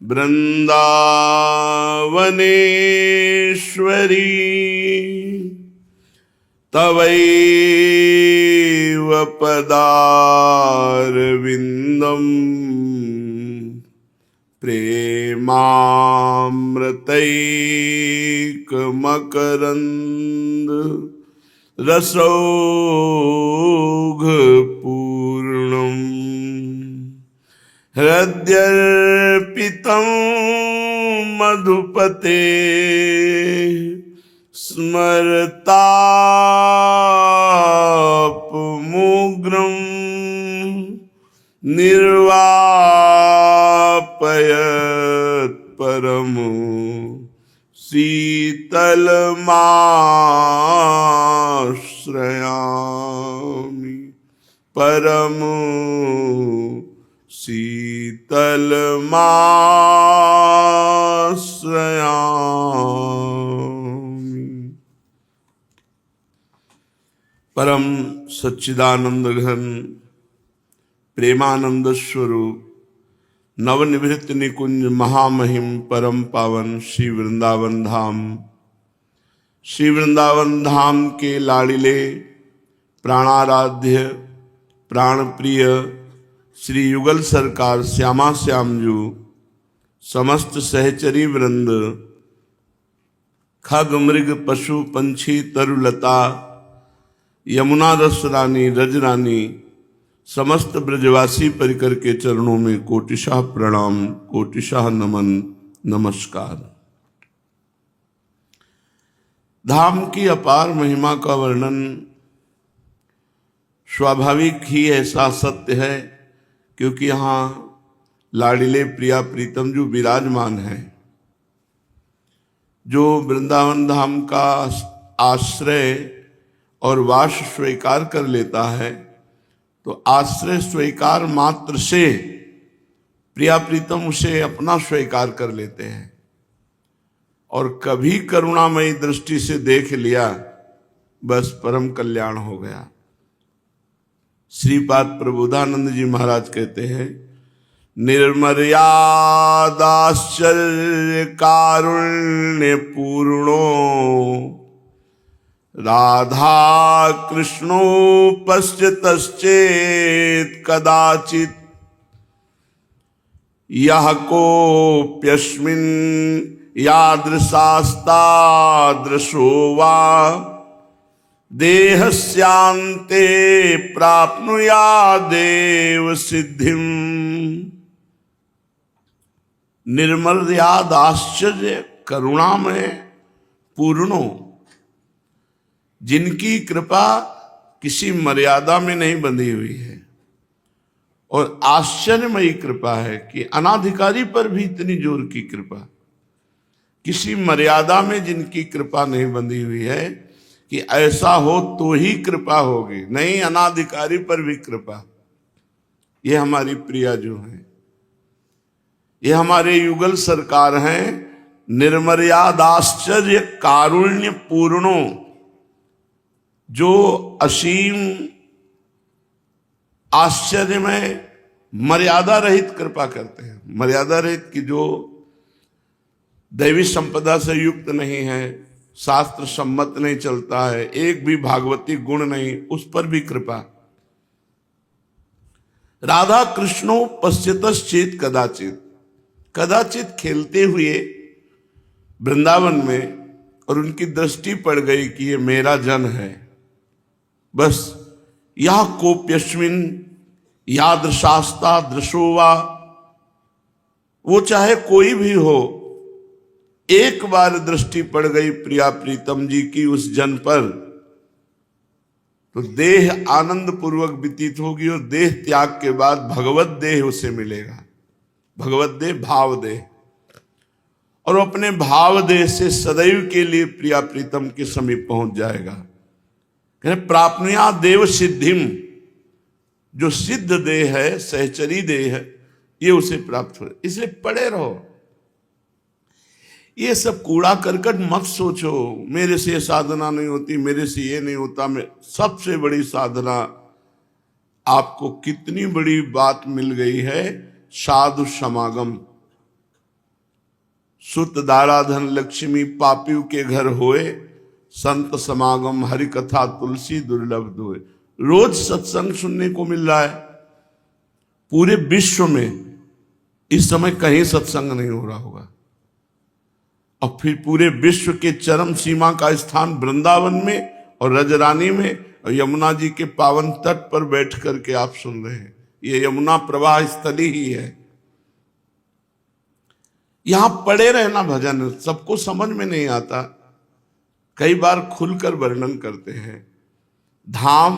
वृंदावनेश्वरी तवैव पदारविन्दम् प्रेमामृतैकमकरन्द रसौघपूर्णम् हृद्यर्पितं मधुपते स्मरतापमुग्रं निर्वापयत् परमो शीतलमाश्रयामि परमो शीतलमाश्रयामि। परम सच्चिदानंद घन प्रेमानंद स्वरूप नवनिवृत्त निकुंज महामहिम परम पावन श्री वृंदावन धाम, श्री वृंदावन धाम के लाड़िले प्राणाराध्य प्राण प्रिय श्री युगल सरकार श्यामा श्यामजू, समस्त सहचरी वृंद, खग मृग पशु पंछी तरुलता, यमुना रस रानी रज रानी, समस्त ब्रजवासी परिकर के चरणों में कोटिशाह प्रणाम, कोटिशाह नमन, नमस्कार। धाम की अपार महिमा का वर्णन स्वाभाविक ही ऐसा सत्य है, क्योंकि यहाँ लाडिले प्रिया प्रीतम जो विराजमान है, जो वृंदावन धाम का आश्रय और वास स्वीकार कर लेता है, तो आश्रय स्वीकार मात्र से प्रिया प्रीतम उसे अपना स्वीकार कर लेते हैं, और कभी करुणामयी दृष्टि से देख लिया, बस परम कल्याण हो गया। श्रीपाद प्रबोधानंद जी महाराज कहते हैं, निर्मर्यादाश्चर्य कारुण्य पूर्णो राधा कृष्णो पश्यतश्चेत् कदाचित् यः कोऽप्यस्मिन् यादृशास्तादृशो वा देहस्यान्ते प्राप्नुयादेव सिद्धिम। निर्मर्याद आश्चर्य करुणामय पूर्णो, जिनकी कृपा किसी मर्यादा में नहीं बंधी हुई है, और आश्चर्यमयी कृपा है कि अनाधिकारी पर भी इतनी जोर की कृपा, किसी मर्यादा में जिनकी कृपा नहीं बंधी हुई है कि ऐसा हो तो ही कृपा होगी, नहीं अनाधिकारी पर भी कृपा। ये हमारी प्रिया जो है, ये हमारे युगल सरकार हैं। निर्मर्याद आश्चर्य कारुण्य पूर्णो, जो असीम आश्चर्य में मर्यादा रहित कृपा करते हैं। मर्यादा रहित की जो दैवी संपदा से युक्त नहीं है, शास्त्र सम्मत नहीं चलता है, एक भी भागवती गुण नहीं, उस पर भी कृपा। राधा कृष्णो पश्यतश्चेत् कदाचित, कदाचित खेलते हुए वृंदावन में, और उनकी दृष्टि पड़ गई कि ये मेरा जन है, बस यह कोप्यस्मिन् यादृशास्ता दृशोवा, वो चाहे कोई भी हो, एक बार दृष्टि पड़ गई प्रिया प्रीतम जी की उस जन पर, तो देह आनंद पूर्वक व्यतीत होगी, और देह त्याग के बाद भगवत देह उसे मिलेगा। भगवत देह भाव देह, और अपने भाव देह से सदैव के लिए प्रिया प्रीतम के समीप पहुंच जाएगा। प्राप्नुया देव सिद्धिम, जो सिद्ध देह है, सहचरी देह है, ये उसे प्राप्त हो। इसलिए पड़े रहो, ये सब कूड़ा करकट मत सोचो, मेरे से साधना नहीं होती, मेरे से ये नहीं होता। मैं सबसे बड़ी साधना आपको कितनी बड़ी बात मिल गई है, साधु समागम। सुत दाराधन लक्ष्मी पापियों के घर होए, संत समागम हरि कथा तुलसी दुर्लभ दोए। रोज सत्संग सुनने को मिल रहा है। पूरे विश्व में इस समय कहीं सत्संग नहीं हो रहा होगा। और फिर पूरे विश्व के चरम सीमा का स्थान वृंदावन में और रजरानी में और यमुना जी के पावन तट पर बैठ करके आप सुन रहे हैं। ये यमुना प्रवाह स्थली ही है। यहां पड़े रहना भजन सबको समझ में नहीं आता। कई बार खुलकर वर्णन करते हैं। धाम,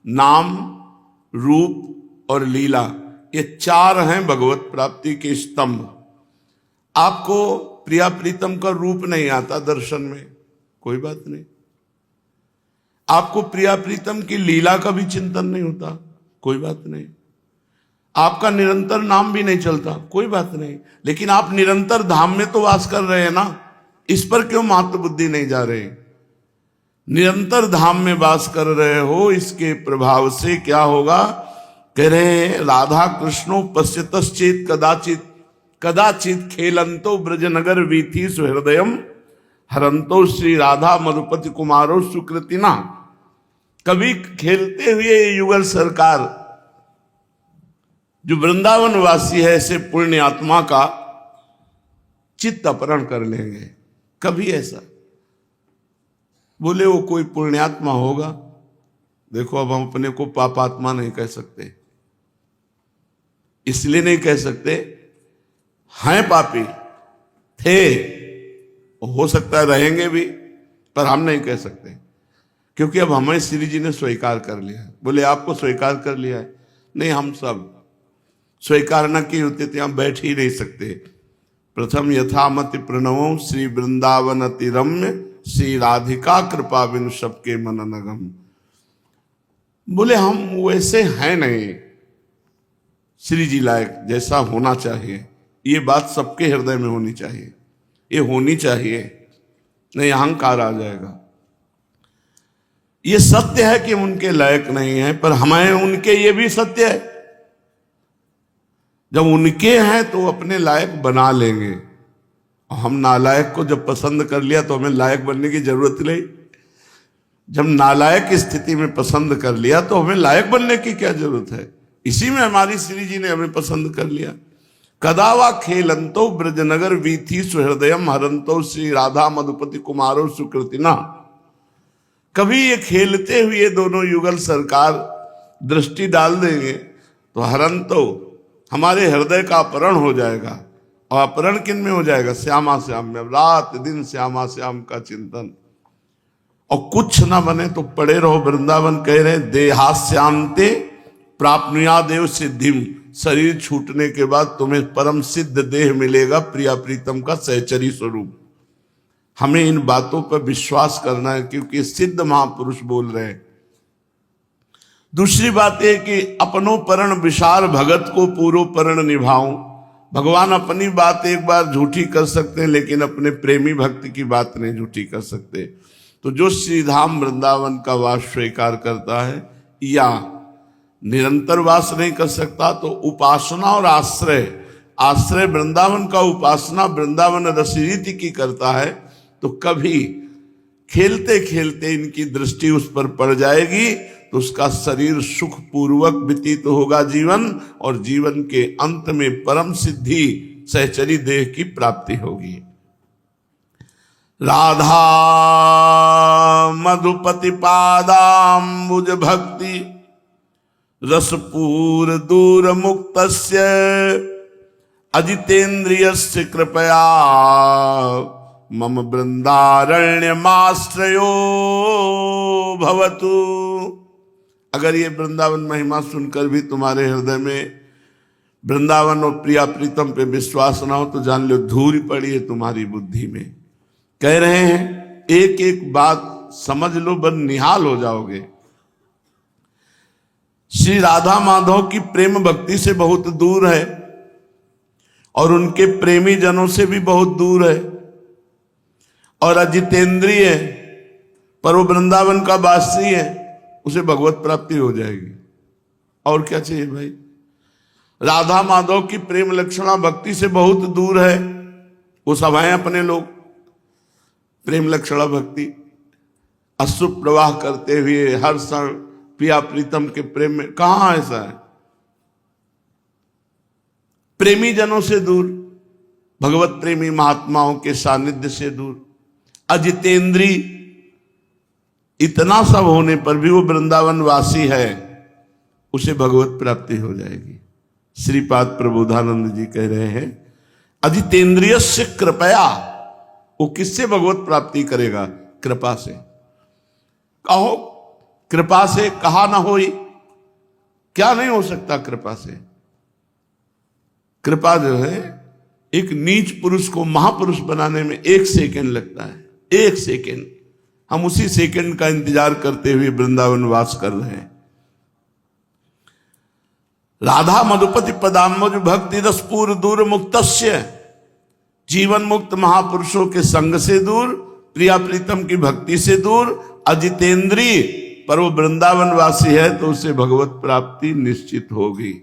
नाम, रूप और लीला, ये चार हैं भगवत प्राप्ति के स्तंभ। आपको प्रिया प्रीतम का रूप नहीं आता दर्शन में, कोई बात नहीं। आपको प्रिया प्रीतम की लीला का भी चिंतन नहीं होता, कोई बात नहीं। आपका निरंतर नाम भी नहीं चलता, कोई बात नहीं। लेकिन आप निरंतर धाम में तो वास कर रहे हैं ना, इस पर क्यों महत्व बुद्धि नहीं जा रहे? निरंतर धाम में वास कर रहे हो, इसके प्रभाव से क्या होगा? कह रहे हैं राधा कृष्णो पश्यतश्चेत कदाचित, कदाचित खेलंतो ब्रजनगर वीथि सुहृदयम हरंतो श्री राधा मधुपति कुमारो सुकृतिना। कभी खेलते हुए युगल सरकार जो वृंदावन वासी है, ऐसे पुण्य आत्मा का चित्त अपहरण कर लेंगे। कभी ऐसा बोले वो कोई पुण्यात्मा होगा। देखो अब हम अपने को पापात्मा नहीं कह सकते, इसलिए नहीं कह सकते हैं पापी थे, हो सकता है रहेंगे भी, पर हम नहीं कह सकते क्योंकि अब हमें श्री जी ने स्वीकार कर लिया है। बोले आपको स्वीकार कर लिया है? नहीं, हम सब स्वीकार न किए होते तो हम बैठ ही नहीं सकते। प्रथम यथामति प्रणवों श्री वृंदावन अति रम्य, श्री राधिका कृपा बिन सबके मन नगम। बोले हम वैसे हैं नहीं श्री जी लायक, जैसा होना चाहिए। ये बात सबके हृदय में होनी चाहिए, ये होनी चाहिए, नहीं अहंकार आ जाएगा। ये सत्य है कि उनके लायक नहीं है, पर हमें उनके, ये भी सत्य है। जब उनके हैं तो अपने लायक बना लेंगे, और हम नालायक को जब पसंद कर लिया तो हमें लायक बनने की जरूरत नहीं। जब नालायक स्थिति में पसंद कर लिया तो हमें लायक बनने की क्या जरूरत है? इसी में हमारी श्री जी ने हमें पसंद कर लिया। कदावा खेलंतो ब्रजनगर वीथि सुहृदयम हरंतो श्री राधा मधुपति कुमारो सुकृतिना। कभी ये खेलते हुए दोनों युगल सरकार दृष्टि डाल देंगे तो हरंतो, हमारे हृदय का अपहरण हो जाएगा। और अपहरण किन में हो जाएगा? श्यामा श्याम में। रात दिन श्यामा श्याम का चिंतन। और कुछ ना बने तो पड़े रहो वृंदावन। कह रहे देहास्यांते प्राप्नुया देव सिद्धिम। शरीर छूटने के बाद तुम्हें परम सिद्ध देह मिलेगा, प्रिया प्रीतम का सहचरी स्वरूप। हमें इन बातों पर विश्वास करना है क्योंकि सिद्ध महापुरुष बोल रहे हैं। दूसरी बात है कि अपनो परण विशाल भगत को पूरो परण निभाऊं। भगवान अपनी बात एक बार झूठी कर सकते हैं, लेकिन अपने प्रेमी भक्त की बात नहीं झूठी कर सकते। तो जो श्रीधाम वृंदावन का वास स्वीकार करता है या निरंतर वास नहीं कर सकता, तो उपासना और आश्रय वृंदावन का उपासना वृंदावन रसरीति की करता है, तो कभी खेलते खेलते इनकी दृष्टि उस पर पड़ जाएगी तो उसका शरीर सुख पूर्वक व्यतीत होगा जीवन, और जीवन के अंत में परम सिद्धि सहचरी देह की प्राप्ति होगी। राधा मधुपति पादाम्बुज भक्ति रसपूर दूर मुक्तस्य अजितेन्द्रियस्य कृपया मम वृंदारण्यमाश्रयो भवतु। अगर ये वृंदावन महिमा सुनकर भी तुम्हारे हृदय में वृंदावन और प्रिया प्रीतम पे विश्वास ना हो तो जान लो धूल पड़ी है तुम्हारी बुद्धि में। कह रहे हैं एक एक बात समझ लो, बस निहाल हो जाओगे। श्री राधा माधव की प्रेम भक्ति से बहुत दूर है और उनके प्रेमी जनों से भी बहुत दूर है और अजितेंद्रिय है, पर वो वृंदावन का वासी है, उसे भगवत प्राप्ति हो जाएगी। और क्या चाहिए भाई? राधा माधव की प्रेम लक्षणा भक्ति से बहुत दूर है वो सब हैं अपने लोग, प्रेम लक्षणा भक्ति अश्रु प्रवाह करते हुए हर क्षण प्रिया प्रीतम के प्रेम में। कहां ऐसा है? प्रेमी जनों से दूर, भगवत प्रेमी महात्माओं के सानिध्य से दूर, अजितेंद्री, इतना सब होने पर भी वो वृंदावन वासी है, उसे भगवत प्राप्ति हो जाएगी। श्रीपाद प्रबोधानंद जी कह रहे हैं अजितेंद्रिय से कृपया, वो किससे भगवत प्राप्ति करेगा? कृपा से। कहो कृपा से कहा ना होई, क्या नहीं हो सकता कृपा से? कृपा जो है एक नीच पुरुष को महापुरुष बनाने में 1 सेकंड लगता है, 1 सेकंड। हम उसी सेकंड का इंतजार करते हुए वृंदावन वास कर रहे हैं। राधा मधुपति पदाम्बुज भक्ति रस पूर दूर मुक्तस्य, जीवन मुक्त महापुरुषों के संग से दूर, प्रिया प्रीतम की भक्ति से दूर, अजितेंद्रीय, पर वो वृंदावन वासी है तो उसे भगवत प्राप्ति निश्चित होगी।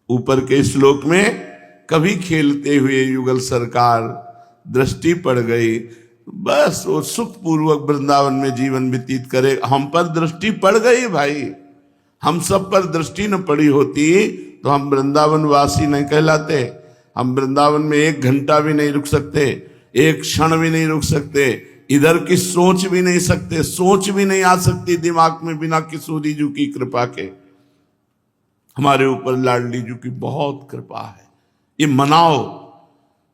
ऊपर के श्लोक में कभी खेलते हुए युगल सरकार दृष्टि पड़ गई, बस वो सुखपूर्वक वृंदावन में जीवन व्यतीत करे। हम पर दृष्टि पड़ गई भाई, हम सब पर दृष्टि न पड़ी होती तो हम वृंदावन वासी नहीं कहलाते। हम वृंदावन में 1 घंटा भी नहीं रुक सकते, 1 क्षण भी नहीं रुक सकते, इधर की सोच भी नहीं सकते, सोच भी नहीं आ सकती दिमाग में बिना किशोरी जी की कृपा के। हमारे ऊपर लाडली जी की बहुत कृपा है, ये मनाओ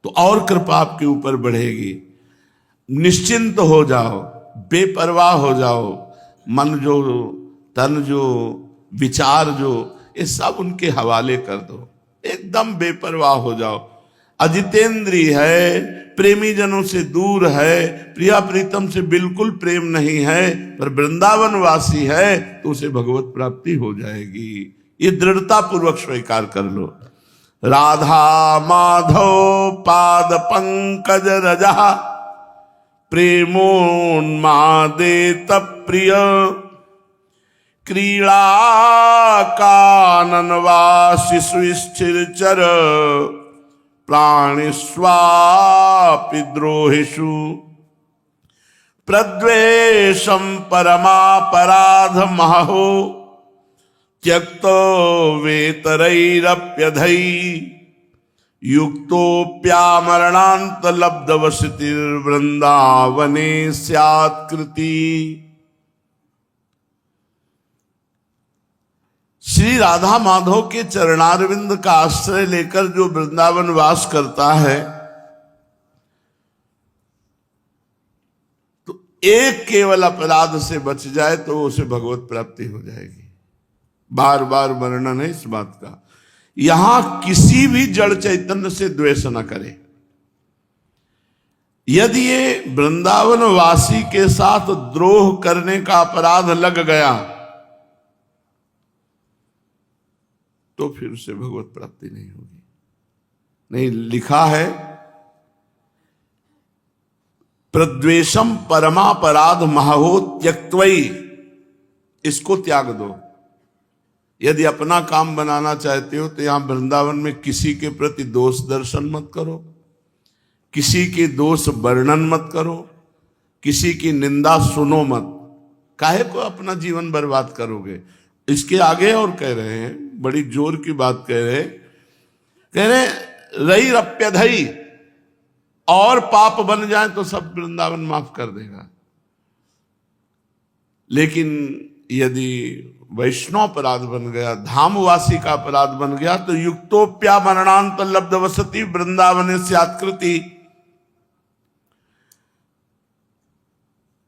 तो और कृपा आपके ऊपर बढ़ेगी। निश्चिंत हो जाओ, बेपरवाह हो जाओ, मन जो, तन जो, विचार जो, ये सब उनके हवाले कर दो, एकदम बेपरवाह हो जाओ। अजितेंद्री है, प्रेमी जनों से दूर है, प्रिया प्रीतम से बिल्कुल प्रेम नहीं है, पर वृंदावन वासी है तो उसे भगवत प्राप्ति हो जाएगी। ये दृढ़ता पूर्वक स्वीकार कर लो। राधा माधव पाद पंकज रजा प्रेमोन्मादे तप्रिय क्रीड़ा काननवासी सुस्थिर चर प्राणिस्वापि द्रोहिषु प्रद्वेषम परमापराध महो त्यक्तो वेतरैरप्यधै युक्तोप्यामरणान्त लब्धवसतिर्वृंदावने स्यात्कृति। श्री राधा माधव के चरणारविंद का आश्रय लेकर जो वृंदावन वास करता है तो एक केवल अपराध से बच जाए तो उसे भगवत प्राप्ति हो जाएगी। बार बार वर्णन है इस बात का। यहां किसी भी जड़ चैतन्य से द्वेष न करे। यदि ये वृंदावन वासी के साथ द्रोह करने का अपराध लग गया तो फिर उसे भगवत प्राप्ति नहीं होगी। नहीं, लिखा है प्रद्वेषम परमापराध महो त्यक्त्वई, इसको त्याग दो। यदि अपना काम बनाना चाहते हो तो यहां वृंदावन में किसी के प्रति दोष दर्शन मत करो, किसी के दोष वर्णन मत करो, किसी की निंदा सुनो मत। काहे को अपना जीवन बर्बाद करोगे? इसके आगे और कह रहे हैं, बड़ी जोर की बात कह रहे रही रप्यधई, और पाप बन जाए तो सब वृंदावन माफ कर देगा। लेकिन यदि वैष्णव अपराध बन गया, धामवासी का अपराध बन गया तो युक्तोप्या मरणांत लब्धवसति वृंदावन स्यात्कृति।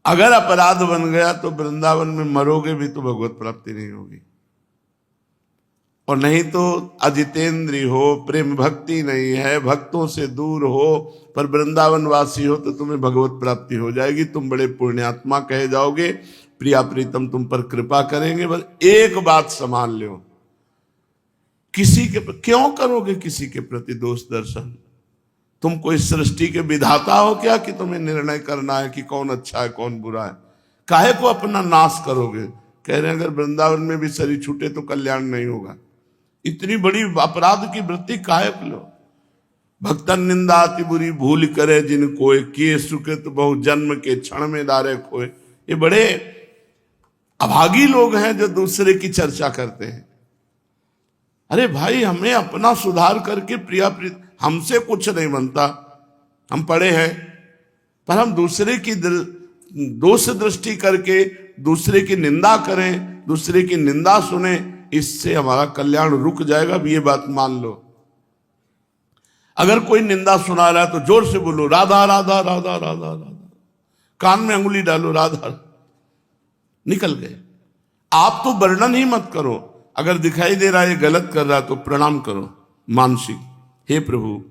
अगर अपराध बन गया तो वृंदावन में मरोगे भी तो भगवत प्राप्ति नहीं होगी। और नहीं तो अजितेंद्री हो, प्रेम भक्ति नहीं है, भक्तों से दूर हो, पर वृंदावन वासी हो तो तुम्हें भगवत प्राप्ति हो जाएगी। तुम बड़े पुण्यात्मा कहे जाओगे, प्रिया प्रीतम तुम पर कृपा करेंगे। बस एक बात संभाल लो, किसी के क्यों करोगे किसी के प्रति दोष दर्शन? तुम कोई सृष्टि के विधाता हो क्या कि तुम्हें निर्णय करना है कि कौन अच्छा है कौन बुरा है? काहे को अपना नाश करोगे? कह रहे हैं अगर वृंदावन में भी शरीर छूटे तो कल्याण नहीं होगा। इतनी बड़ी अपराध की वृत्ति काहे को लो? भक्तन निंदा अति बुरी भूल करे जिन कोय, किए सुकृत बहु जन्म के क्षण में डारे खोए। ये बड़े अभागी लोग हैं जो दूसरे की चर्चा करते हैं। अरे भाई, हमें अपना सुधार करके प्रिया प्रीत, हमसे कुछ नहीं बनता, हम पढ़े हैं, पर हम दूसरे की दोष दृष्टि करके दूसरे की निंदा करें, दूसरे की निंदा सुने, इससे हमारा कल्याण रुक जाएगा। अब ये बात मान लो, अगर कोई निंदा सुना रहा है तो जोर से बोलो राधा राधा राधा राधा राधा, कान में अंगुली डालो राधा, निकल गए। आप तो वर्णन ही मत करो, अगर दिखाई दे रहा है ये गलत कर रहा है तो प्रणाम करो मानसिक, हे प्रभु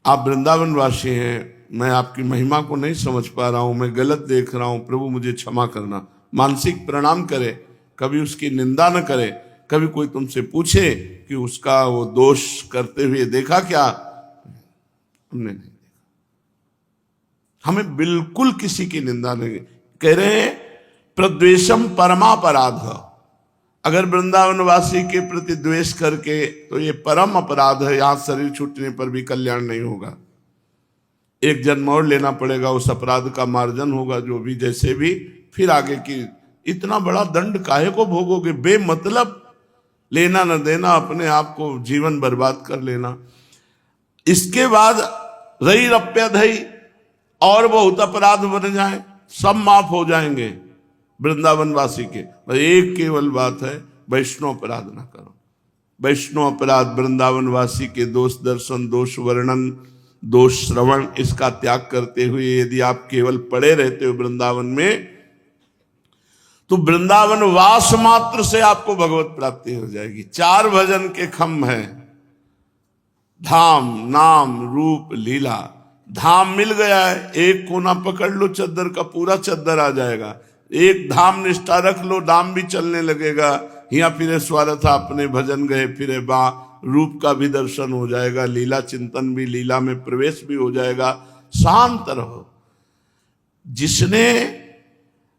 आप वृंदावन वासी हैं, मैं आपकी महिमा को नहीं समझ पा रहा हूं, मैं गलत देख रहा हूं, प्रभु मुझे क्षमा करना। मानसिक प्रणाम करे, कभी उसकी निंदा न करे। कभी कोई तुमसे पूछे कि उसका वो दोष करते हुए देखा क्या, हमने नहीं देखा। हमें बिल्कुल किसी की निंदा नहीं। कह रहे हैं प्रद्वेषम परमापराध, अगर वृंदावनवासी के प्रति द्वेष करके तो ये परम अपराध है, यहां शरीर छूटने पर भी कल्याण नहीं होगा। एक जन्म और लेना पड़ेगा, उस अपराध का मार्जन होगा, जो भी जैसे भी, फिर आगे की। इतना बड़ा दंड काहे को भोगोगे, बेमतलब लेना न देना, अपने आप को जीवन बर्बाद कर लेना। इसके बाद रही रप्यधई और बहुत अपराध बन जाए, सब माफ हो जाएंगे वृंदावनवासी के। एक केवल बात है, वैष्णव अपराध ना करो। वैष्णव अपराध, वृंदावनवासी के दोष दर्शन, दोष वर्णन, दोष श्रवण, इसका त्याग करते हुए यदि आप केवल पड़े रहते हो वृंदावन में, तो वृंदावन वास मात्र से आपको भगवत प्राप्ति हो जाएगी। 4 भजन के खम्भ हैं, धाम नाम रूप लीला। धाम मिल गया है, एक कोना पकड़ लो चद्दर का, पूरा चद्दर आ जाएगा। एक धाम निष्ठा रख लो, धाम भी चलने लगेगा। यहाँ फिरे स्वार्थ अपने भजन गए फिरे बा, रूप का भी दर्शन हो जाएगा, लीला चिंतन भी, लीला में प्रवेश भी हो जाएगा। शांत रहो। जिसने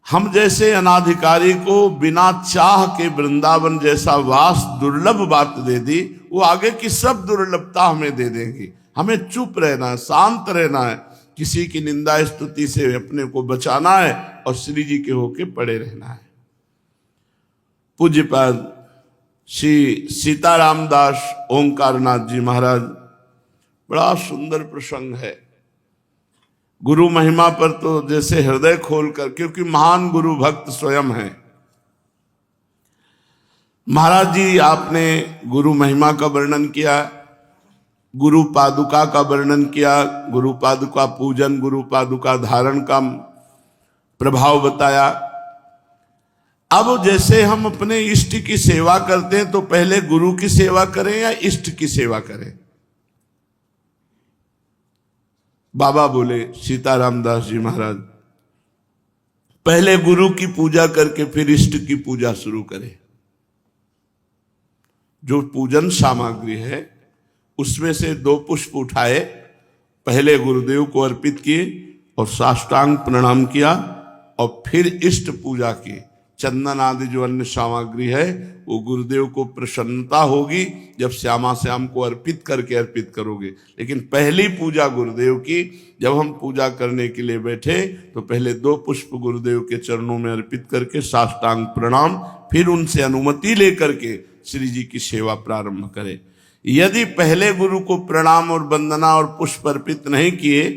हम जैसे अनाधिकारी को बिना चाह के वृंदावन जैसा वास दुर्लभ बात दे दी, वो आगे की सब दुर्लभता हमें दे देंगी। हमें चुप रहना है, शांत रहना है, किसी की निंदा स्तुति से अपने को बचाना है और श्री जी के होके पड़े रहना है। पूज्यपाद श्री सीताराम दास ओंकारनाथ जी महाराज, बड़ा सुंदर प्रसंग है। गुरु महिमा पर तो जैसे हृदय खोलकर, क्योंकि महान गुरु भक्त स्वयं है। महाराज जी आपने गुरु महिमा का वर्णन किया, गुरु पादुका का वर्णन किया, गुरु पादुका पूजन, गुरु पादुका धारण का प्रभाव बताया। अब जैसे हम अपने इष्ट की सेवा करते हैं तो पहले गुरु की सेवा करें या इष्ट की सेवा करें? बाबा बोले सीताराम दास जी महाराज, पहले गुरु की पूजा करके फिर इष्ट की पूजा शुरू करें। जो पूजन सामग्री है उसमें से 2 पुष्प उठाए, पहले गुरुदेव को अर्पित किए और साष्टांग प्रणाम किया, और फिर इष्ट पूजा की। चंदन आदि जो अन्य सामग्री है वो गुरुदेव को प्रसन्नता होगी जब श्यामा श्याम को अर्पित करोगे। लेकिन पहली पूजा गुरुदेव की, जब हम पूजा करने के लिए बैठे तो पहले 2 पुष्प गुरुदेव के चरणों में अर्पित करके साष्टांग प्रणाम, फिर उनसे अनुमति लेकर के श्री जी की सेवा प्रारंभ करें। यदि पहले गुरु को प्रणाम और वंदना और पुष्प अर्पित नहीं किए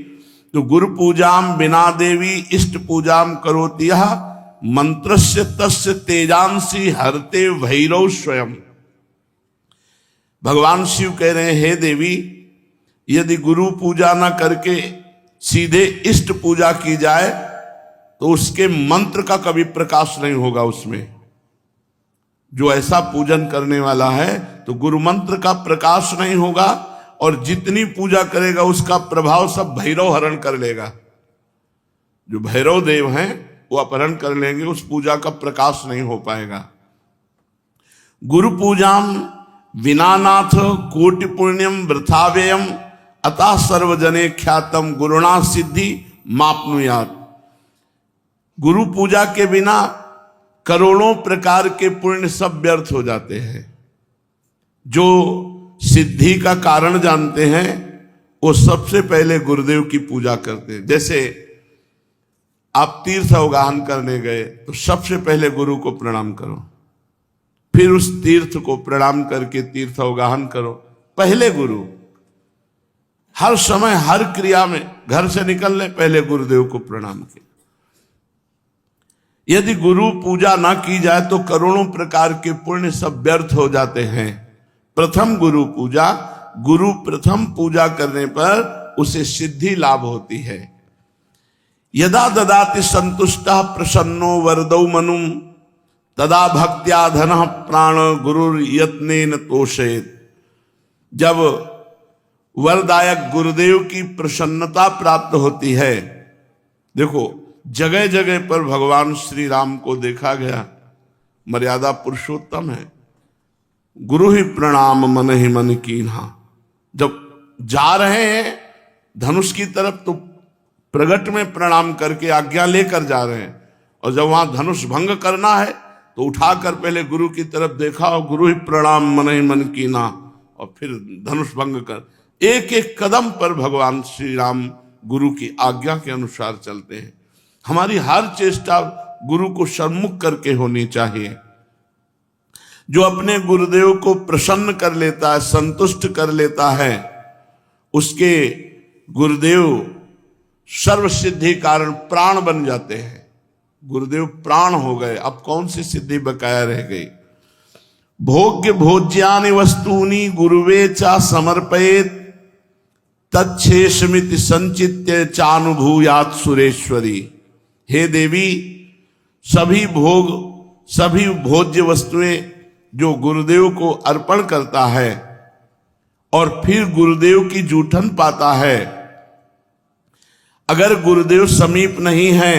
तो गुरु पूजाम बिना देवी इष्ट पूजाम करोतियः मंत्रस्य तस्य तेजांसी हरते भैरव स्वयं। भगवान शिव कह रहे हैं, हे देवी, यदि गुरु पूजा ना करके सीधे इष्ट पूजा की जाए तो उसके मंत्र का कभी प्रकाश नहीं होगा उसमें। जो ऐसा पूजन करने वाला है तो गुरु मंत्र का प्रकाश नहीं होगा, और जितनी पूजा करेगा उसका प्रभाव सब भैरव हरण कर लेगा। जो भैरव देव हैं वो अपहरण कर लेंगे, उस पूजा का प्रकाश नहीं हो पाएगा। गुरु पूजाम विनानाथ कोटि पुण्यम वृथाव्ययम अतः सर्वजने ख्यातम गुरुणा सिद्धि मापनुयात। गुरु पूजा के बिना करोड़ों प्रकार के पुण्य सब व्यर्थ हो जाते हैं। जो सिद्धि का कारण जानते हैं वो सबसे पहले गुरुदेव की पूजा करते हैं। जैसे आप तीर्थ अवगाहन करने गए तो सबसे पहले गुरु को प्रणाम करो, फिर उस तीर्थ को प्रणाम करके तीर्थ अवगाहन करो। पहले गुरु, हर समय हर क्रिया में, घर से निकलने पहले गुरुदेव को प्रणाम किया। यदि गुरु पूजा ना की जाए तो करोड़ों प्रकार के पुण्य सब व्यर्थ हो जाते हैं। प्रथम गुरु पूजा, गुरु प्रथम पूजा करने पर उसे सिद्धि लाभ होती है। यदा ददाति संतुष्टः प्रसन्नो वरदौ मनुम तदा भक्त्या धनः प्राण गुरुर यत्नेन तोषेत। जब वरदायक गुरुदेव की प्रसन्नता प्राप्त होती है, देखो जगह जगह पर भगवान श्री राम को देखा गया, मर्यादा पुरुषोत्तम है। गुरु ही प्रणाम मन ही मन कीन्हा। जब जा रहे हैं धनुष की तरफ तो प्रगट में प्रणाम करके आज्ञा लेकर जा रहे हैं, और जब वहां धनुष भंग करना है तो उठाकर पहले गुरु की तरफ देखा और गुरु ही प्रणाम मन ही मन कीन्हा, और फिर धनुष भंग कर। एक एक कदम पर भगवान श्री राम गुरु की आज्ञा के अनुसार चलते हैं। हमारी हर चेष्टा गुरु को सम्मुख करके होनी चाहिए। जो अपने गुरुदेव को प्रसन्न कर लेता है, संतुष्ट कर लेता है, उसके गुरुदेव सर्व सिद्धि कारण प्राण बन जाते हैं। गुरुदेव प्राण हो गए, अब कौन सी सिद्धि बकाया रह गई। भोग्य भोज्यानि वस्तूनि गुरुवे चा समर्पयेत तच्छेषमिति संचित्य चानुभूयात सुरेश्वरी। हे देवी, सभी भोग, सभी भोज्य वस्तुएं जो गुरुदेव को अर्पण करता है और फिर गुरुदेव की जूठन पाता है, अगर गुरुदेव समीप नहीं है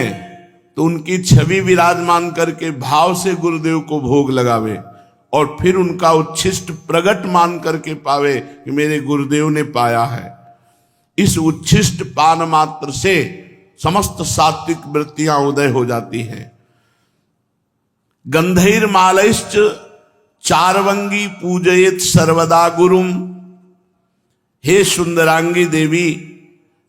तो उनकी छवि विराजमान करके भाव से गुरुदेव को भोग लगावे और फिर उनका उच्छिष्ट प्रगट मान करके पावे कि मेरे गुरुदेव ने पाया है। इस उच्छिष्ट पान मात्र से समस्त सात्विक वृत्तियां उदय हो जाती हैं। गंधैर मालैश्च चारवंगी पूजयेत सर्वदा गुरुम। हे सुंदरांगी देवी,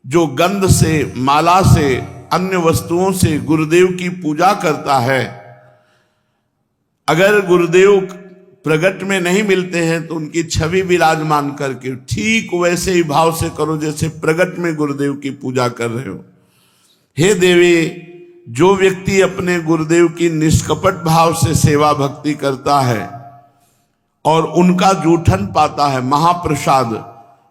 जो गंध से, माला से, अन्य वस्तुओं से गुरुदेव की पूजा करता है, अगर गुरुदेव प्रगट में नहीं मिलते हैं तो उनकी छवि विराजमान करके ठीक वैसे ही भाव से करो जैसे प्रगट में गुरुदेव की पूजा कर रहे हो। हे देवी, जो व्यक्ति अपने गुरुदेव की निष्कपट भाव से सेवा भक्ति करता है और उनका जूठन पाता है, महाप्रसाद,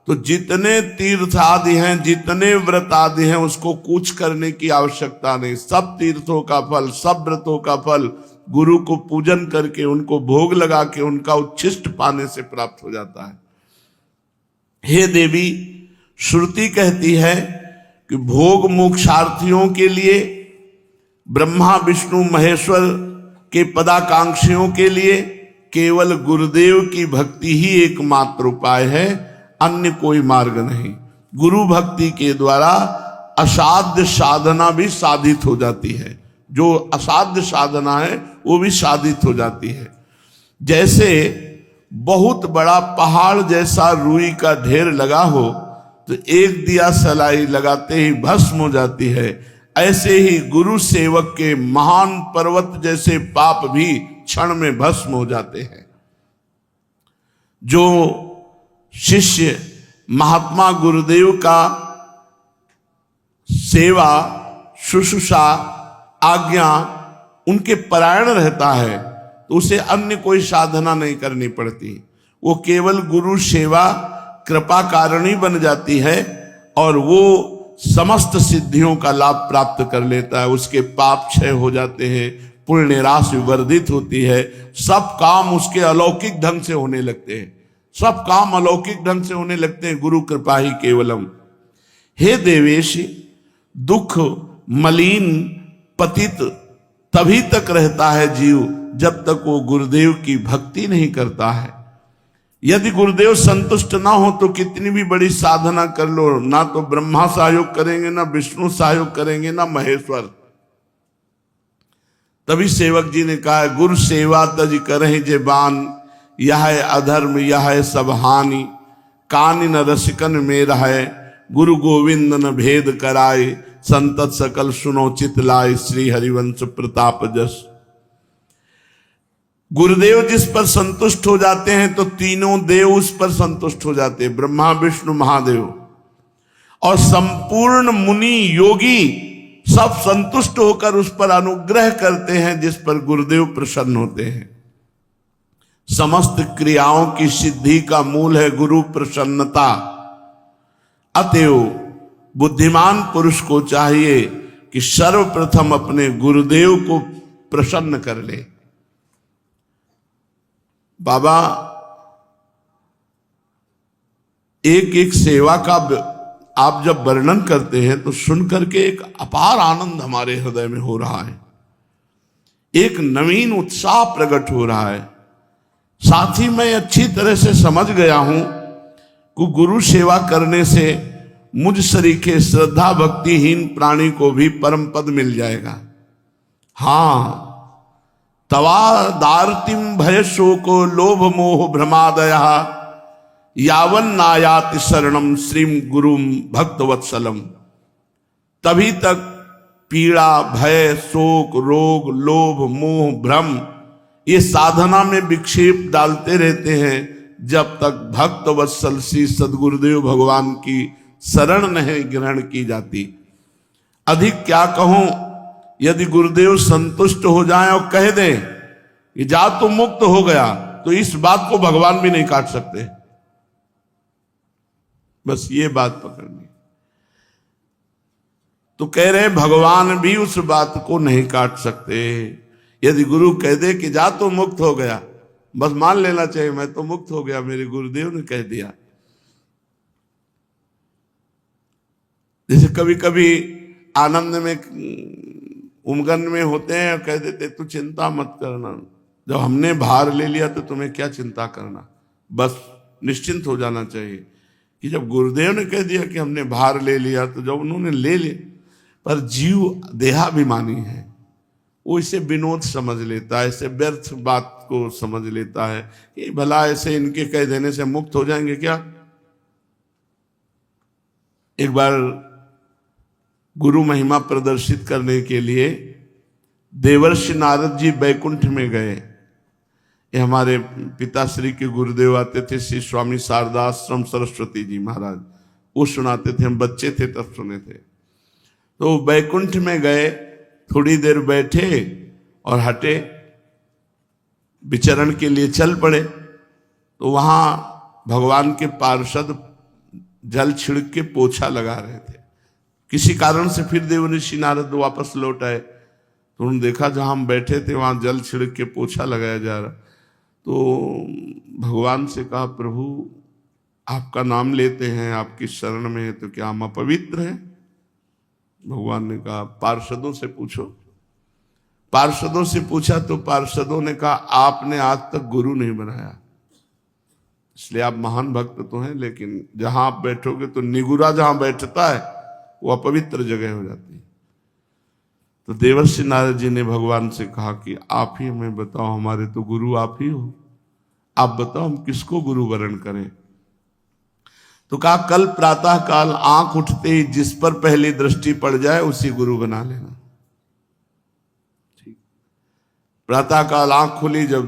तो जितने तीर्थ आदि हैं, जितने व्रत आदि हैं, उसको कुछ करने की आवश्यकता नहीं। सब तीर्थों का फल, सब व्रतों का फल गुरु को पूजन करके, उनको भोग लगा के, उनका उच्छिष्ट पाने से प्राप्त हो जाता है। हे देवी, श्रुति कहती है कि भोग मोक्षार्थियों के लिए, ब्रह्मा विष्णु महेश्वर के पदाकांक्षियों के लिए केवल गुरुदेव की भक्ति ही एकमात्र उपाय है, अन्य कोई मार्ग नहीं। गुरु भक्ति के द्वारा असाध्य साधना भी साधित हो जाती है। जो असाध्य साधना है वो भी साधित हो जाती है। जैसे बहुत बड़ा पहाड़ जैसा रुई का ढेर लगा हो तो एक दिया सलाई लगाते ही भस्म हो जाती है, ऐसे ही गुरु सेवक के महान पर्वत जैसे पाप भी क्षण में भस्म हो जाते हैं। जो शिष्य महात्मा गुरुदेव का सेवा, शुश्रूषा, आज्ञा उनके परायण रहता है तो उसे अन्य कोई साधना नहीं करनी पड़ती। वो केवल गुरु सेवा कृपा कारणी बन जाती है और वो समस्त सिद्धियों का लाभ प्राप्त कर लेता है। उसके पाप क्षय हो जाते हैं, पुण्य राशि वर्धित होती है, सब काम उसके अलौकिक ढंग से होने लगते हैं। सब काम अलौकिक ढंग से होने लगते हैं, गुरु कृपा ही केवलम। हे देवेश, दुख मलिन पतित तभी तक रहता है जीव जब तक वो गुरुदेव की भक्ति नहीं करता है। यदि गुरुदेव संतुष्ट ना हो तो कितनी भी बड़ी साधना कर लो, ना तो ब्रह्मा सहयोग करेंगे, ना विष्णु सहयोग करेंगे, ना महेश्वर। तभी सेवक जी ने कहा, गुरु सेवा तज करहि जे बान, यह है अधर्म यह है सब हानि, कान न रसिकन में रहे, गुरु गोविंद न भेद कराए, संतत सकल सुनो चित लाए, श्री हरिवंश प्रताप जस। गुरुदेव जिस पर संतुष्ट हो जाते हैं तो तीनों देव उस पर संतुष्ट हो जाते हैं, ब्रह्मा विष्णु महादेव, और संपूर्ण मुनि योगी सब संतुष्ट होकर उस पर अनुग्रह करते हैं जिस पर गुरुदेव प्रसन्न होते हैं। समस्त क्रियाओं की सिद्धि का मूल है गुरु प्रसन्नता। अतएव बुद्धिमान पुरुष को चाहिए कि सर्वप्रथम अपने गुरुदेव को प्रसन्न कर ले। बाबा एक एक सेवा का आप जब वर्णन करते हैं तो सुनकर के एक अपार आनंद हमारे हृदय में हो रहा है, एक नवीन उत्साह प्रकट हो रहा है। साथ ही मैं अच्छी तरह से समझ गया हूं कि गुरु सेवा करने से मुझ सरीखे श्रद्धा भक्तिहीन प्राणी को भी परम पद मिल जाएगा। हां, तवा दार्तिम भय शोको लोभ मोह भ्रमादया यावन नायाति शरणम श्रीम गुरुम भक्तवत्सलम। तभी तक पीड़ा, भय, शोक, रोग, लोभ, मोह, भ्रम ये साधना में विक्षेप डालते रहते हैं जब तक भक्तवत्सल श्री सदगुरुदेव भगवान की शरण नहीं ग्रहण की जाती। अधिक क्या कहूं, यदि गुरुदेव संतुष्ट हो जाएं और कह दें कि जा तो मुक्त हो गया, तो इस बात को भगवान भी नहीं काट सकते। बस ये बात पकड़नी। तो कह रहे भगवान भी उस बात को नहीं काट सकते। यदि गुरु कह दे कि जा तो मुक्त हो गया, बस मान लेना चाहिए मैं तो मुक्त हो गया, मेरे गुरुदेव ने कह दिया। जैसे कभी कभी आनंद में उमगन में होते हैं और कह देते तू चिंता मत करना, जब हमने भार ले लिया तो तुम्हें क्या चिंता करना, बस निश्चिंत हो जाना चाहिए। कि जब गुरुदेव ने कह दिया कि हमने भार ले लिया तो जब उन्होंने ले लिया, पर जीव देहाभिमानी है, वो इसे विनोद समझ लेता है, इसे व्यर्थ बात को समझ लेता है कि भला ऐसे इनके कह देने से मुक्त हो जाएंगे क्या। एक बार गुरु महिमा प्रदर्शित करने के लिए देवर्षि नारद जी बैकुंठ में गए। ये हमारे पिताश्री के गुरुदेव आते थे, श्री स्वामी शारदाश्रम सरस्वती जी महाराज, वो सुनाते थे, हम बच्चे थे तब सुने थे। तो बैकुंठ में गए, थोड़ी देर बैठे और हटे, विचरण के लिए चल पड़े। तो वहां भगवान के पार्षद जल छिड़क के पोछा लगा रहे थे। किसी कारण से फिर देवर्षि नारद वापस लौट आए, तो उन्होंने देखा जहां हम बैठे थे वहां जल छिड़क के पोछा लगाया जा रहा। तो भगवान से कहा, प्रभु आपका नाम लेते हैं, आपकी शरण में है, तो क्या हम अपवित्र हैं? भगवान ने कहा पार्षदों से पूछो। पार्षदों से पूछा तो पार्षदों ने कहा आपने आज तक गुरु नहीं बनाया, इसलिए आप महान भक्त तो हैं, लेकिन जहां आप बैठोगे तो निगुरा जहां बैठता है वो अपवित्र जगह हो जाती है। तो देवर्षि नारद जी ने भगवान से कहा कि आप ही हमें बताओ, हमारे तो गुरु आप ही हो, आप बताओ हम किसको गुरु वरण करें। तो कहा कल प्रातः काल आंख उठते ही जिस पर पहली दृष्टि पड़ जाए उसी गुरु बना लेना। ठीक, प्रातः काल आंख खुली, जब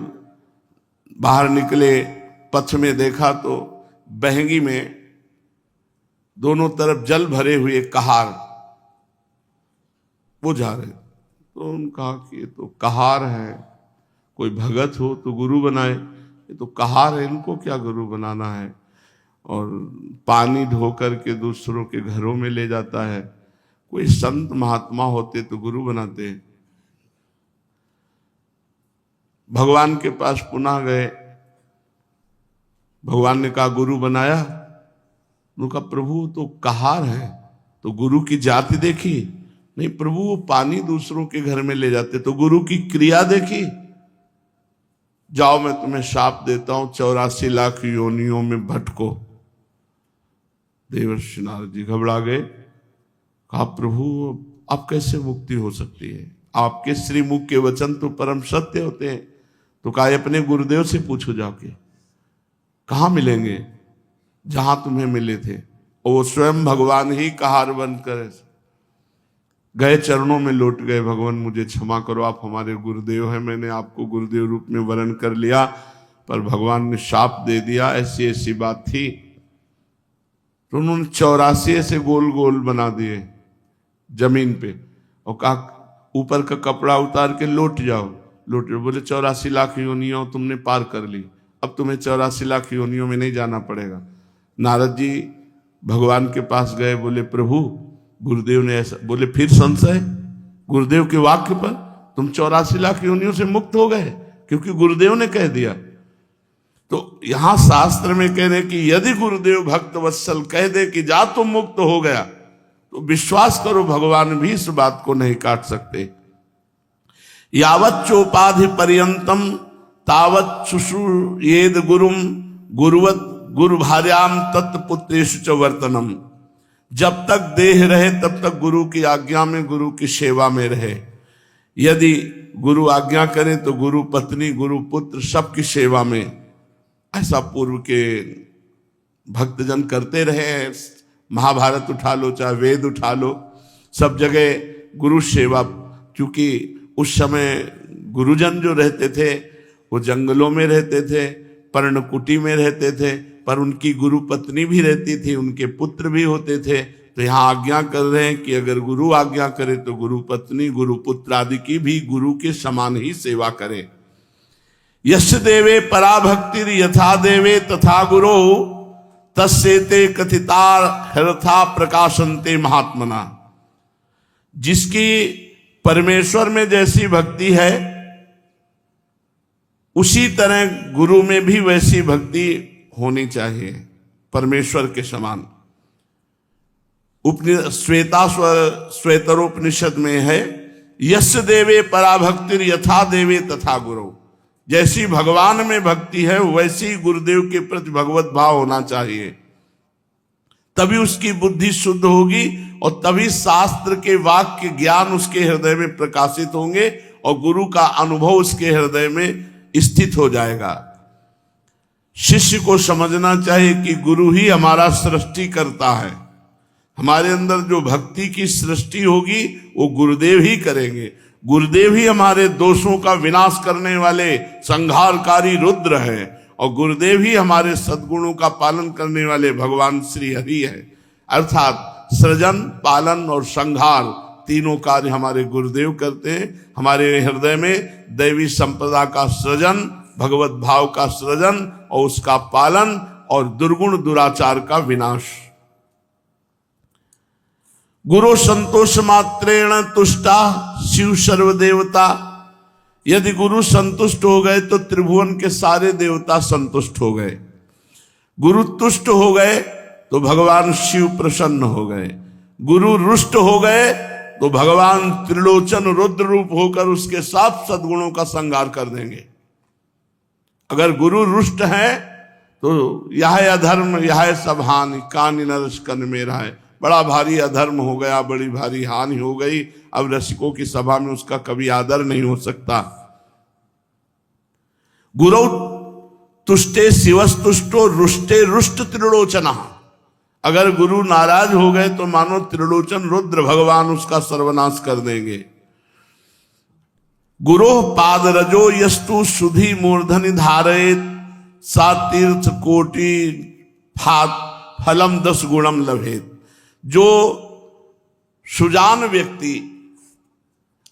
बाहर निकले, पथ में देखा तो बहंगी में दोनों तरफ जल भरे हुए कहार वो जा रहे। तो उन्होंने कहा कि ये तो कहार है, कोई भगत हो तो गुरु बनाए, ये तो कहार है, इनको क्या गुरु बनाना है। और पानी ढो करके दूसरों के घरों में ले जाता है, कोई संत महात्मा होते तो गुरु बनाते। भगवान के पास पुनः गए, भगवान ने कहा गुरु बनाया? उनका प्रभु तो कहार है, तो गुरु की जाति देखी? नहीं प्रभु, वो पानी दूसरों के घर में ले जाते। तो गुरु की क्रिया देखी? जाओ मैं तुम्हें शाप देता हूं, 84 लाख योनियों में भटको। देवर्षि नारद जी घबरा गए, कहा प्रभु अब कैसे मुक्ति हो सकती है? आपके श्रीमुख के वचन तो परम सत्य होते हैं। तो कहा अपने गुरुदेव से पूछो जाके, कहाँ मिलेंगे? जहां तुम्हें मिले थे और वो स्वयं भगवान ही कहार बनकर गए, चरणों में लौट गए, भगवान मुझे क्षमा करो, आप हमारे गुरुदेव हैं, मैंने आपको गुरुदेव रूप में वरण कर लिया, पर भगवान ने शाप दे दिया, ऐसी ऐसी बात थी। तो उन्होंने 84 ऐसे गोल गोल बना दिए जमीन पे और कहा ऊपर का कपड़ा उतार के लौट जाओ। बोले 84 लाख योनियों तुमने पार कर ली, अब तुम्हें 84 लाख योनियों में नहीं जाना पड़ेगा। नारद जी भगवान के पास गए, बोले प्रभु गुरुदेव ने ऐसा बोले, फिर संशय गुरुदेव के वाक्य पर, तुम 84 लाख योनियों से मुक्त हो गए क्योंकि गुरुदेव ने कह दिया। तो यहां शास्त्र में कह रहे कि यदि गुरुदेव भक्त वत्सल कह दे कि जा तुम मुक्त हो गया, तो विश्वास करो भगवान भी इस बात को नहीं काट सकते। यावत चोपाधि पर्यंतम तावत शुश्रूयेद गुरुम गुरुवत गुरु भार्याम तत्पुत्रेषु च वर्तनम। जब तक देह रहे तब तक गुरु की आज्ञा में, गुरु की सेवा में रहे। यदि गुरु आज्ञा करे तो गुरु पत्नी, गुरु पुत्र सबकी सेवा में, ऐसा पूर्व के भक्तजन करते रहे। महाभारत उठा लो, चाहे वेद उठा लो, सब जगह गुरु सेवा। क्योंकि उस समय गुरुजन जो रहते थे वो जंगलों में रहते थे, पर्णकुटी में रहते थे, पर उनकी गुरु पत्नी भी रहती थी, उनके पुत्र भी होते थे। तो यहाँ आज्ञा कर रहे हैं कि अगर गुरु आज्ञा करे तो गुरु पत्नी, गुरु पुत्र आदि की भी गुरु के समान ही सेवा करे। यश देवे पराभक्तिर यथा देवे तथा गुरो तस्सेते कथिता हरथा प्रकाशनते महात्मना। जिसकी परमेश्वर में जैसी भक्ति है उसी तरह गुरु में भी वैसी भक्ति होनी चाहिए, परमेश्वर के समान। श्वेतरोपनिषद में है यस्य देवे पराभक्तिर यथा देवे तथा गुरु। जैसी भगवान में भक्ति है वैसी गुरुदेव के प्रति भगवत भाव होना चाहिए, तभी उसकी बुद्धि शुद्ध होगी और तभी शास्त्र के वाक्य ज्ञान उसके हृदय में प्रकाशित होंगे और गुरु का अनुभव उसके हृदय में स्थित हो जाएगा। शिष्य को समझना चाहिए कि गुरु ही हमारा सृष्टि करता है। हमारे अंदर जो भक्ति की सृष्टि होगी वो गुरुदेव ही करेंगे। गुरुदेव ही हमारे दोषों का विनाश करने वाले संहारकारी रुद्र है और गुरुदेव ही हमारे सद्गुणों का पालन करने वाले भगवान श्री हरि है। अर्थात सृजन, पालन और संहार तीनों कार्य हमारे गुरुदेव करते हैं। हमारे हृदय में दैवी संपदा का सृजन, भगवत भाव का सृजन और उसका पालन और दुर्गुण दुराचार का विनाश। गुरु संतोष मात्रेण तुष्टा शिव सर्वदेवता। यदि गुरु संतुष्ट हो गए तो त्रिभुवन के सारे देवता संतुष्ट हो गए। गुरु तुष्ट हो गए तो भगवान शिव प्रसन्न हो गए। गुरु रुष्ट हो गए तो भगवान त्रिलोचन रुद्र रूप होकर उसके साथ सद्गुणों का संहार कर देंगे। अगर गुरु रुष्ट है तो यह अधर्म यह सब हानि कानि नरस कन मेरा है। बड़ा भारी अधर्म हो गया, बड़ी भारी हानि हो गई। अब रसिकों की सभा में उसका कभी आदर नहीं हो सकता। गुरु तुष्टे शिवस्तुष्टो रुष्टे रुष्ट त्रिलोचना। अगर गुरु नाराज हो गए तो मानो त्रिलोचन रुद्र भगवान उसका सर्वनाश कर देंगे। गुरो पाद रजो यस्तु सुधि मूर्धनि धारयेत सा तीर्थ कोटि फलम 10 गुणम लभेत। जो सुजान व्यक्ति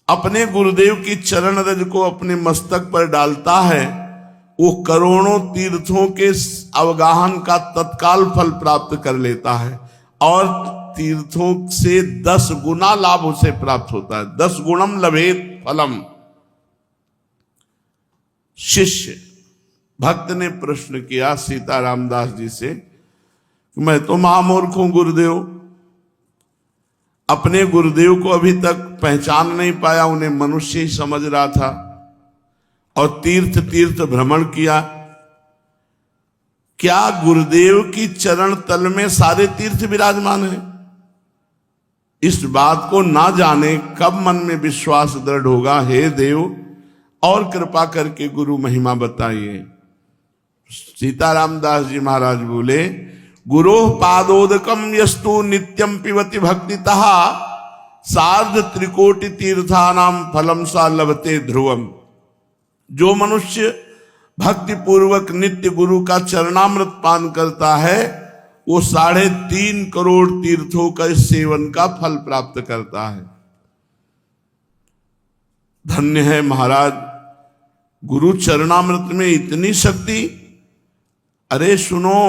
अपने गुरुदेव की चरण रज को अपने मस्तक पर डालता है वो करोड़ों तीर्थों के अवगाहन का तत्काल फल प्राप्त कर लेता है और तीर्थों से 10 गुना लाभ उसे प्राप्त होता है। 10 गुणम लभेत फलम। शिष्य भक्त ने प्रश्न किया सीताराम दास जी से, मैं तो महामूर्ख हूं गुरुदेव, अपने गुरुदेव को अभी तक पहचान नहीं पाया, उन्हें मनुष्य ही समझ रहा था और तीर्थ तीर्थ भ्रमण किया। क्या गुरुदेव की चरण तल में सारे तीर्थ विराजमान हैं? इस बात को ना जाने कब मन में विश्वास दृढ़ होगा। हे देव और कृपा करके गुरु महिमा बताइए। सीताराम दास जी महाराज बोले, गुरोः पादोदकम यस्तु नित्यम पिबति भक्तितः सार्ध त्रिकोटि तीर्थानाम फलम सा लभते ध्रुवम। जो मनुष्य भक्ति पूर्वक नित्य गुरु का चरणामृत पान करता है वो 3.5 करोड़ तीर्थों का इस सेवन का फल प्राप्त करता है। धन्य है महाराज, गुरु चरणामृत में इतनी शक्ति। अरे सुनो,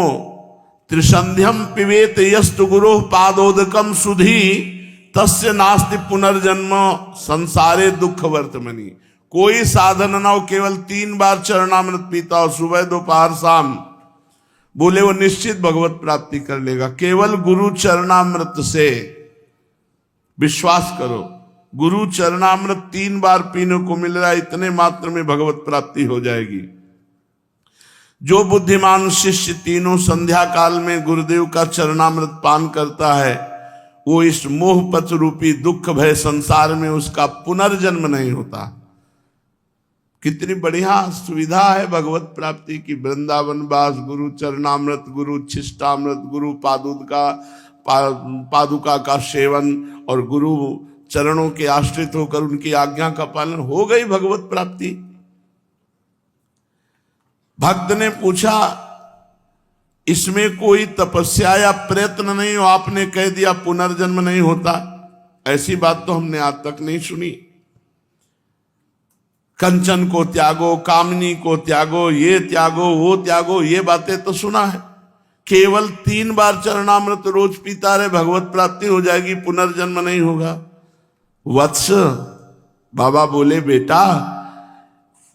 त्रिसंध्यम पिबेत यस्तु गुरोः पादोदकम सुधी तस्य नास्ति पुनर्जन्म संसारे दुख वर्तमनि। कोई साधन ना हो, केवल 3 बार चरणामृत पीता हो, सुबह दोपहर शाम, बोले वो निश्चित भगवत प्राप्ति कर लेगा। केवल गुरु चरणामृत से, विश्वास करो, गुरु चरणामृत 3 बार पीने को मिल रहा है, इतने मात्र में भगवत प्राप्ति हो जाएगी। जो बुद्धिमान शिष्य तीनों संध्या काल में गुरुदेव का चरणामृत पान करता है वो इस मोहपथ रूपी दुख भय संसार में उसका पुनर्जन्म नहीं होता। कितनी बढ़िया सुविधा है भगवत प्राप्ति की। वृंदावन वास, गुरु चरणामृत, गुरु छिष्टामृत, गुरु पादुका का सेवन और गुरु चरणों के आश्रित होकर उनकी आज्ञा का पालन, हो गई भगवत प्राप्ति। भक्त ने पूछा इसमें कोई तपस्या या प्रयत्न नहीं हो, आपने कह दिया पुनर्जन्म नहीं होता। ऐसी बात तो हमने आज तक नहीं सुनी। कंचन को त्यागो, कामनी को त्यागो, ये त्यागो, वो त्यागो, ये बातें तो सुना है। केवल 3 बार चरणामृत रोज पीता रहे, भगवत प्राप्ति हो जाएगी, पुनर्जन्म नहीं होगा। वत्स, बाबा बोले बेटा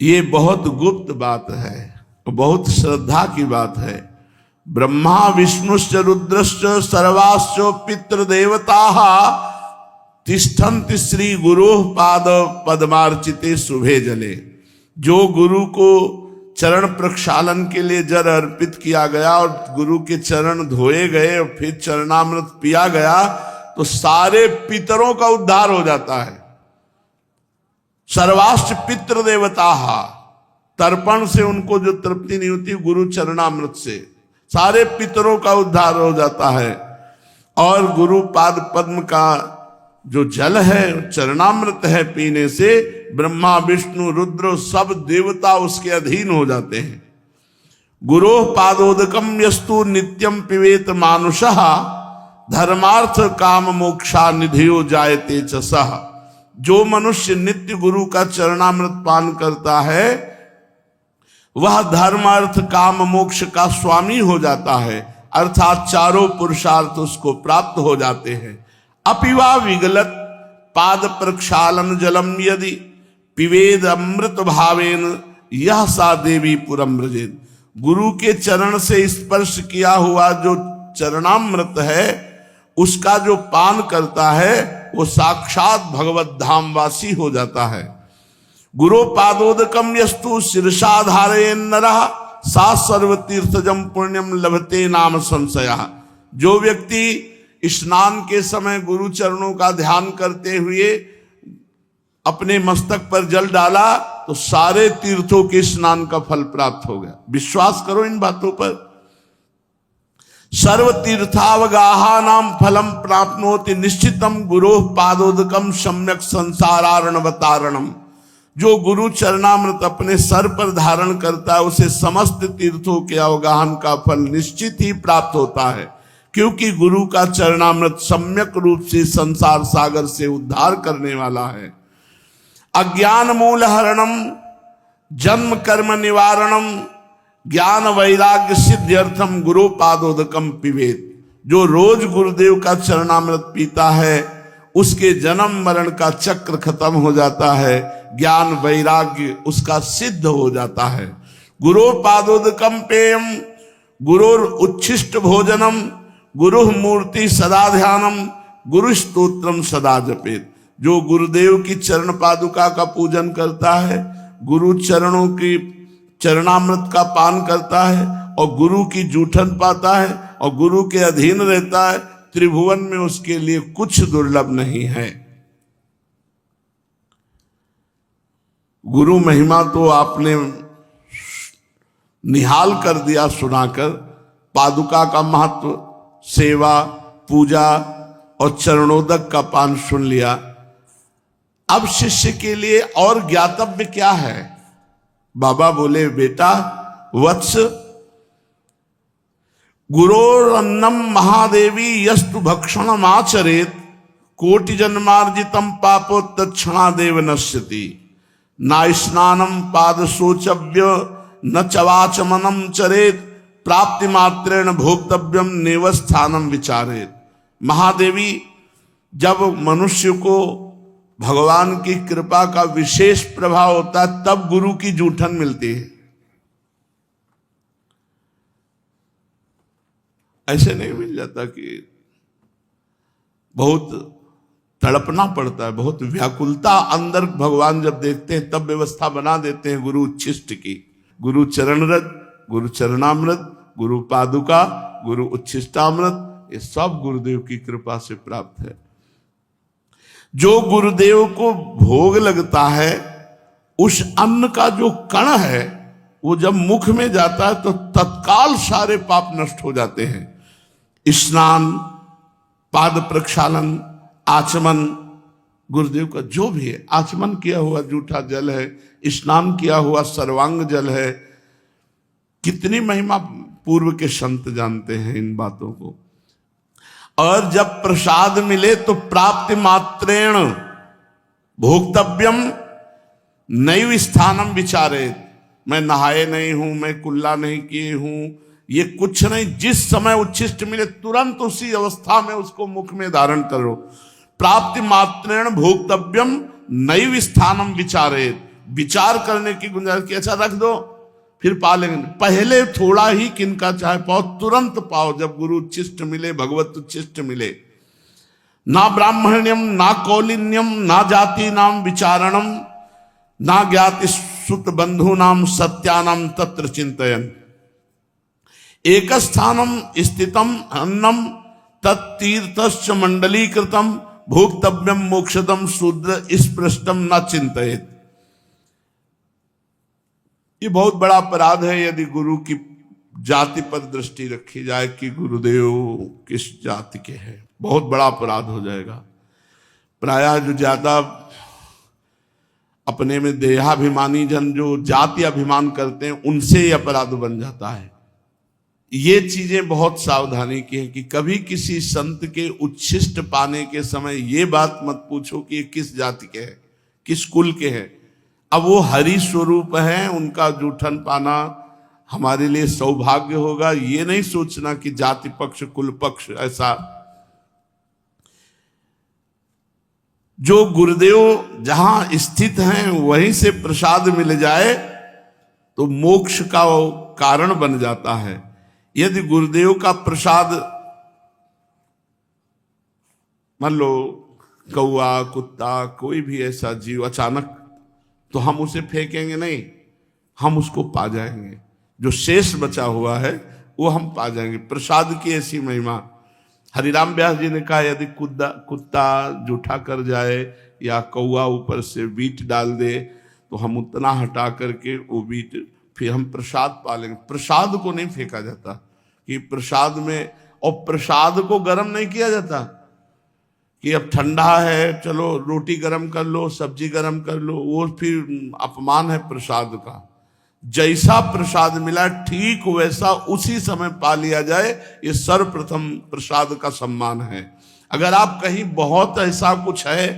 ये बहुत गुप्त बात है, बहुत श्रद्धा की बात है। ब्रह्मा विष्णुश्च रुद्रश्च सर्वाश्च पितृदेवताः तिष्ठन्ति श्री गुरोः पाद पद्मार्चिते शुभे जले। जो गुरु को चरण प्रक्षालन के लिए जल अर्पित किया गया और गुरु के चरण धोए गए और फिर चरणामृत पिया गया तो सारे पितरों का उद्धार हो जाता है। सर्वाश्च पितृदेवताः, तर्पण से उनको जो तृप्ति नहीं होती, गुरु चरणामृत से सारे पितरों का उद्धार हो जाता है। और गुरु पाद पद्म का जो जल है, चरणामृत है, पीने से ब्रह्मा विष्णु रुद्र सब देवता उसके अधीन हो जाते हैं। गुरोः पादोदकम यस्तु नित्यम पिबेत मानुषः धर्मार्थ काम मोक्षा निधियो जायते च सः। जो मनुष्य नित्य गुरु का चरणामृत पान करता है वह धर्म अर्थ काम मोक्ष का स्वामी हो जाता है, अर्थात चारों पुरुषार्थ उसको प्राप्त हो जाते हैं। अपिवा विगलत पाद प्रक्षालन जलम यदि पिवेद अमृत भावेन यह सा देवी पुरम व्रजेत। गुरु के चरण से स्पर्श किया हुआ जो चरणामृत है उसका जो पान करता है वो साक्षात भगवत धाम वासी हो जाता है। गुरु पादोदकम यस्तु शीर्षा धारयेन नरः सा सर्वतीर्थजम पुण्यम लभते नाम संशयः। जो व्यक्ति स्नान के समय गुरु चरणों का ध्यान करते हुए अपने मस्तक पर जल डाला तो सारे तीर्थों के स्नान का फल प्राप्त हो गया। विश्वास करो इन बातों पर। सर्व तीर्थावगाहा नाम फलम प्राप्नोति निश्चितम गुरोः पादोदकम सम्यक संसारार्णवतारणम। जो गुरु चरणामृत अपने सर पर धारण करता है उसे समस्त तीर्थों के अवगाहन का फल निश्चित ही प्राप्त होता है, क्योंकि गुरु का चरणामृत सम्यक रूप से संसार सागर से उद्धार करने वाला है। अज्ञान मूल हरणम जन्म कर्म निवारणम ज्ञान वैराग्य सिद्ध्यर्थम गुरु पादोदकम पिबेत। जो रोज गुरुदेव का चरणामृत पीता है उसके जन्म मरण का चक्र खत्म हो जाता है, ज्ञान वैराग्य उसका सिद्ध हो जाता है। गुरु पादोदकम पेयम गुरुर उच्छिष्ट भोजनम गुरु मूर्ति सदा ध्यानम गुरु स्तोत्रम सदा जपेत। जो गुरुदेव की चरण पादुका का पूजन करता है, गुरु चरणों की चरणामृत का पान करता है और गुरु की जूठन पाता है और गुरु के अधीन रहता है, त्रिभुवन में उसके लिए कुछ दुर्लभ नहीं है। गुरु महिमा तो आपने निहाल कर दिया सुनाकर, पादुका का महत्व, सेवा, पूजा और चरणोदक का पान सुन लिया। अब शिष्य के लिए और ज्ञातव्य क्या है? बाबा बोले, बेटा वत्स, गुरोरन्नम महादेवी यस्तु भक्षणम आचरेत कोटि जन्मार्जितम पापो तत्क्षणादेव नश्यति। ना स्नानम पाद शोचव्य न चवाचमनम चरेत प्राप्ति मात्रेण भोक्तव्यम नेवस्थानम विचारेत। महादेवी, जब मनुष्य को भगवान की कृपा का विशेष प्रभाव होता है तब गुरु की जूठन मिलती है। ऐसे नहीं मिल जाता कि बहुत तड़पना पड़ता है, बहुत व्याकुलता अंदर भगवान जब देखते हैं तब व्यवस्था बना देते हैं गुरु उच्छिष्ट की। गुरु चरणरज, गुरु चरणामृत, गुरु पादुका, गुरु उच्छिष्टामृत, ये सब गुरुदेव की कृपा से प्राप्त है। जो गुरुदेव को भोग लगता है उस अन्न का जो कण है वो जब मुख में जाता है तो तत्काल सारे पाप नष्ट हो जाते हैं। स्नान, पाद प्रक्षालन, आचमन, गुरुदेव का जो भी है, आचमन किया हुआ जूठा जल है, स्नान किया हुआ सर्वांग जल है। कितनी महिमा पूर्व के संत जानते हैं इन बातों को। और जब प्रसाद मिले तो प्राप्ति मात्रेण भोक्तव्यम नैव स्थानम विचारे। मैं नहाए नहीं हूं, मैं कुल्ला नहीं किए हूं, ये कुछ नहीं। जिस समय उच्छिष्ट मिले तुरंत उसी अवस्था में उसको मुख में धारण करो। प्राप्ति मात्रेण भोक्तव्यम नैव स्थानम विचारे। विचार करने की गुंजाइश की, अच्छा रख दो फिर पा लेंगे, पहले थोड़ा ही किनका चाहे पाओ, तुरंत पाओ जब गुरु उच्छिष्ट मिले, भगवत उच्छिष्ट मिले। ना ब्राह्मण्यम, ना कौलिन्यम, ना जाति नाम विचारणम, ना ज्ञाति सुत बंधु नाम सत्यानाम तत्र चिंतयन। एक स्थानम स्थितम अन्नम तत्तीर्थश्च मंडलीकृतम भोक्तव्यम मोक्षदम शूद्र स्पृष्टम न चिंतयेत। ये बहुत बड़ा अपराध है यदि गुरु की जाति पर दृष्टि रखी जाए कि गुरुदेव किस जाति के हैं। बहुत बड़ा अपराध हो जाएगा। प्रायः जो ज्यादा अपने में देहाभिमानी जन जो जाति अभिमान करते हैं उनसे ये अपराध बन जाता है। ये चीजें बहुत सावधानी की है कि कभी किसी संत के उच्छिष्ट पाने के समय ये बात मत पूछो कि ये किस जाति के हैं, किस कुल के हैं। अब वो हरि स्वरूप हैं, उनका जूठन पाना हमारे लिए सौभाग्य होगा। ये नहीं सोचना कि जाति पक्ष कुल पक्ष ऐसा। जो गुरुदेव जहां स्थित हैं वहीं से प्रसाद मिल जाए तो मोक्ष का वो कारण बन जाता है। यदि गुरुदेव का प्रसाद मान लो कौआ, कुत्ता, कोई भी ऐसा जीव अचानक, तो हम उसे फेंकेंगे नहीं, हम उसको पा जाएंगे। जो शेष बचा हुआ है वो हम पा जाएंगे। प्रसाद की ऐसी महिमा। हरिराम व्यास जी ने कहा यदि कुत्ता जूठा कर जाए या कौआ ऊपर से बीट डाल दे तो हम उतना हटा करके वो बीट फिर हम प्रसाद पा लेंगे। प्रसाद को नहीं फेंका जाता कि प्रसाद में, और प्रसाद को गर्म नहीं किया जाता कि अब ठंडा है चलो रोटी गरम कर लो, सब्जी गरम कर लो, वो फिर अपमान है प्रसाद का। जैसा प्रसाद मिला ठीक वैसा उसी समय पा लिया जाए, ये सर्वप्रथम प्रसाद का सम्मान है। अगर आप कहीं बहुत ऐसा कुछ है,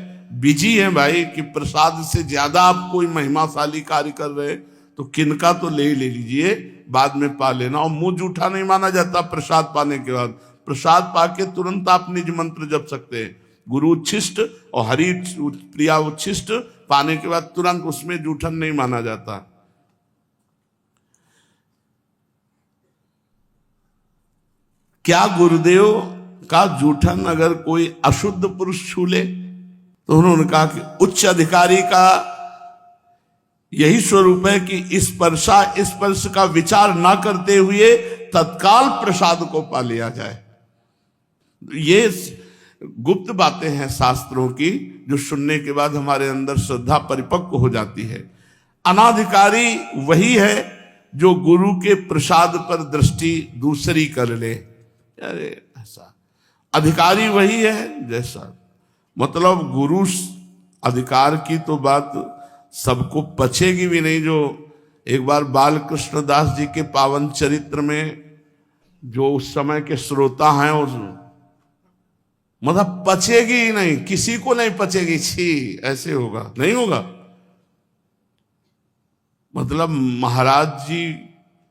बिजी है भाई कि प्रसाद से ज्यादा आप कोई महिमाशाली कार्य कर रहे तो किनका तो ले लीजिए, बाद में पा लेना। और मुंह जूठा नहीं माना जाता प्रसाद पाने के बाद। प्रसाद पाके तुरंत आप निज मंत्र जप सकते हैं। गुरु उच्छिष्ट और हरि प्रिया उच्छिष्ट पाने के बाद तुरंत उसमें जूठन नहीं माना जाता। क्या गुरुदेव का जूठन अगर कोई अशुद्ध पुरुष छू ले? तो उन्होंने कहा कि उच्च अधिकारी का यही स्वरूप है कि स्पर्श का विचार ना करते हुए तत्काल प्रसाद को पा लिया जाए। ये गुप्त बातें हैं शास्त्रों की जो सुनने के बाद हमारे अंदर श्रद्धा परिपक्व हो जाती है। अनाधिकारी वही है जो गुरु के प्रसाद पर दृष्टि दूसरी कर ले। अरे ऐसा अधिकारी वही है जैसा, मतलब गुरु अधिकार की तो बात सबको पचेगी भी नहीं। जो एक बार बाल कृष्ण दास जी के पावन चरित्र में जो उस समय के श्रोता हैं, उस मतलब पचेगी ही नहीं, किसी को नहीं पचेगी। छी, ऐसे होगा नहीं होगा। मतलब महाराज जी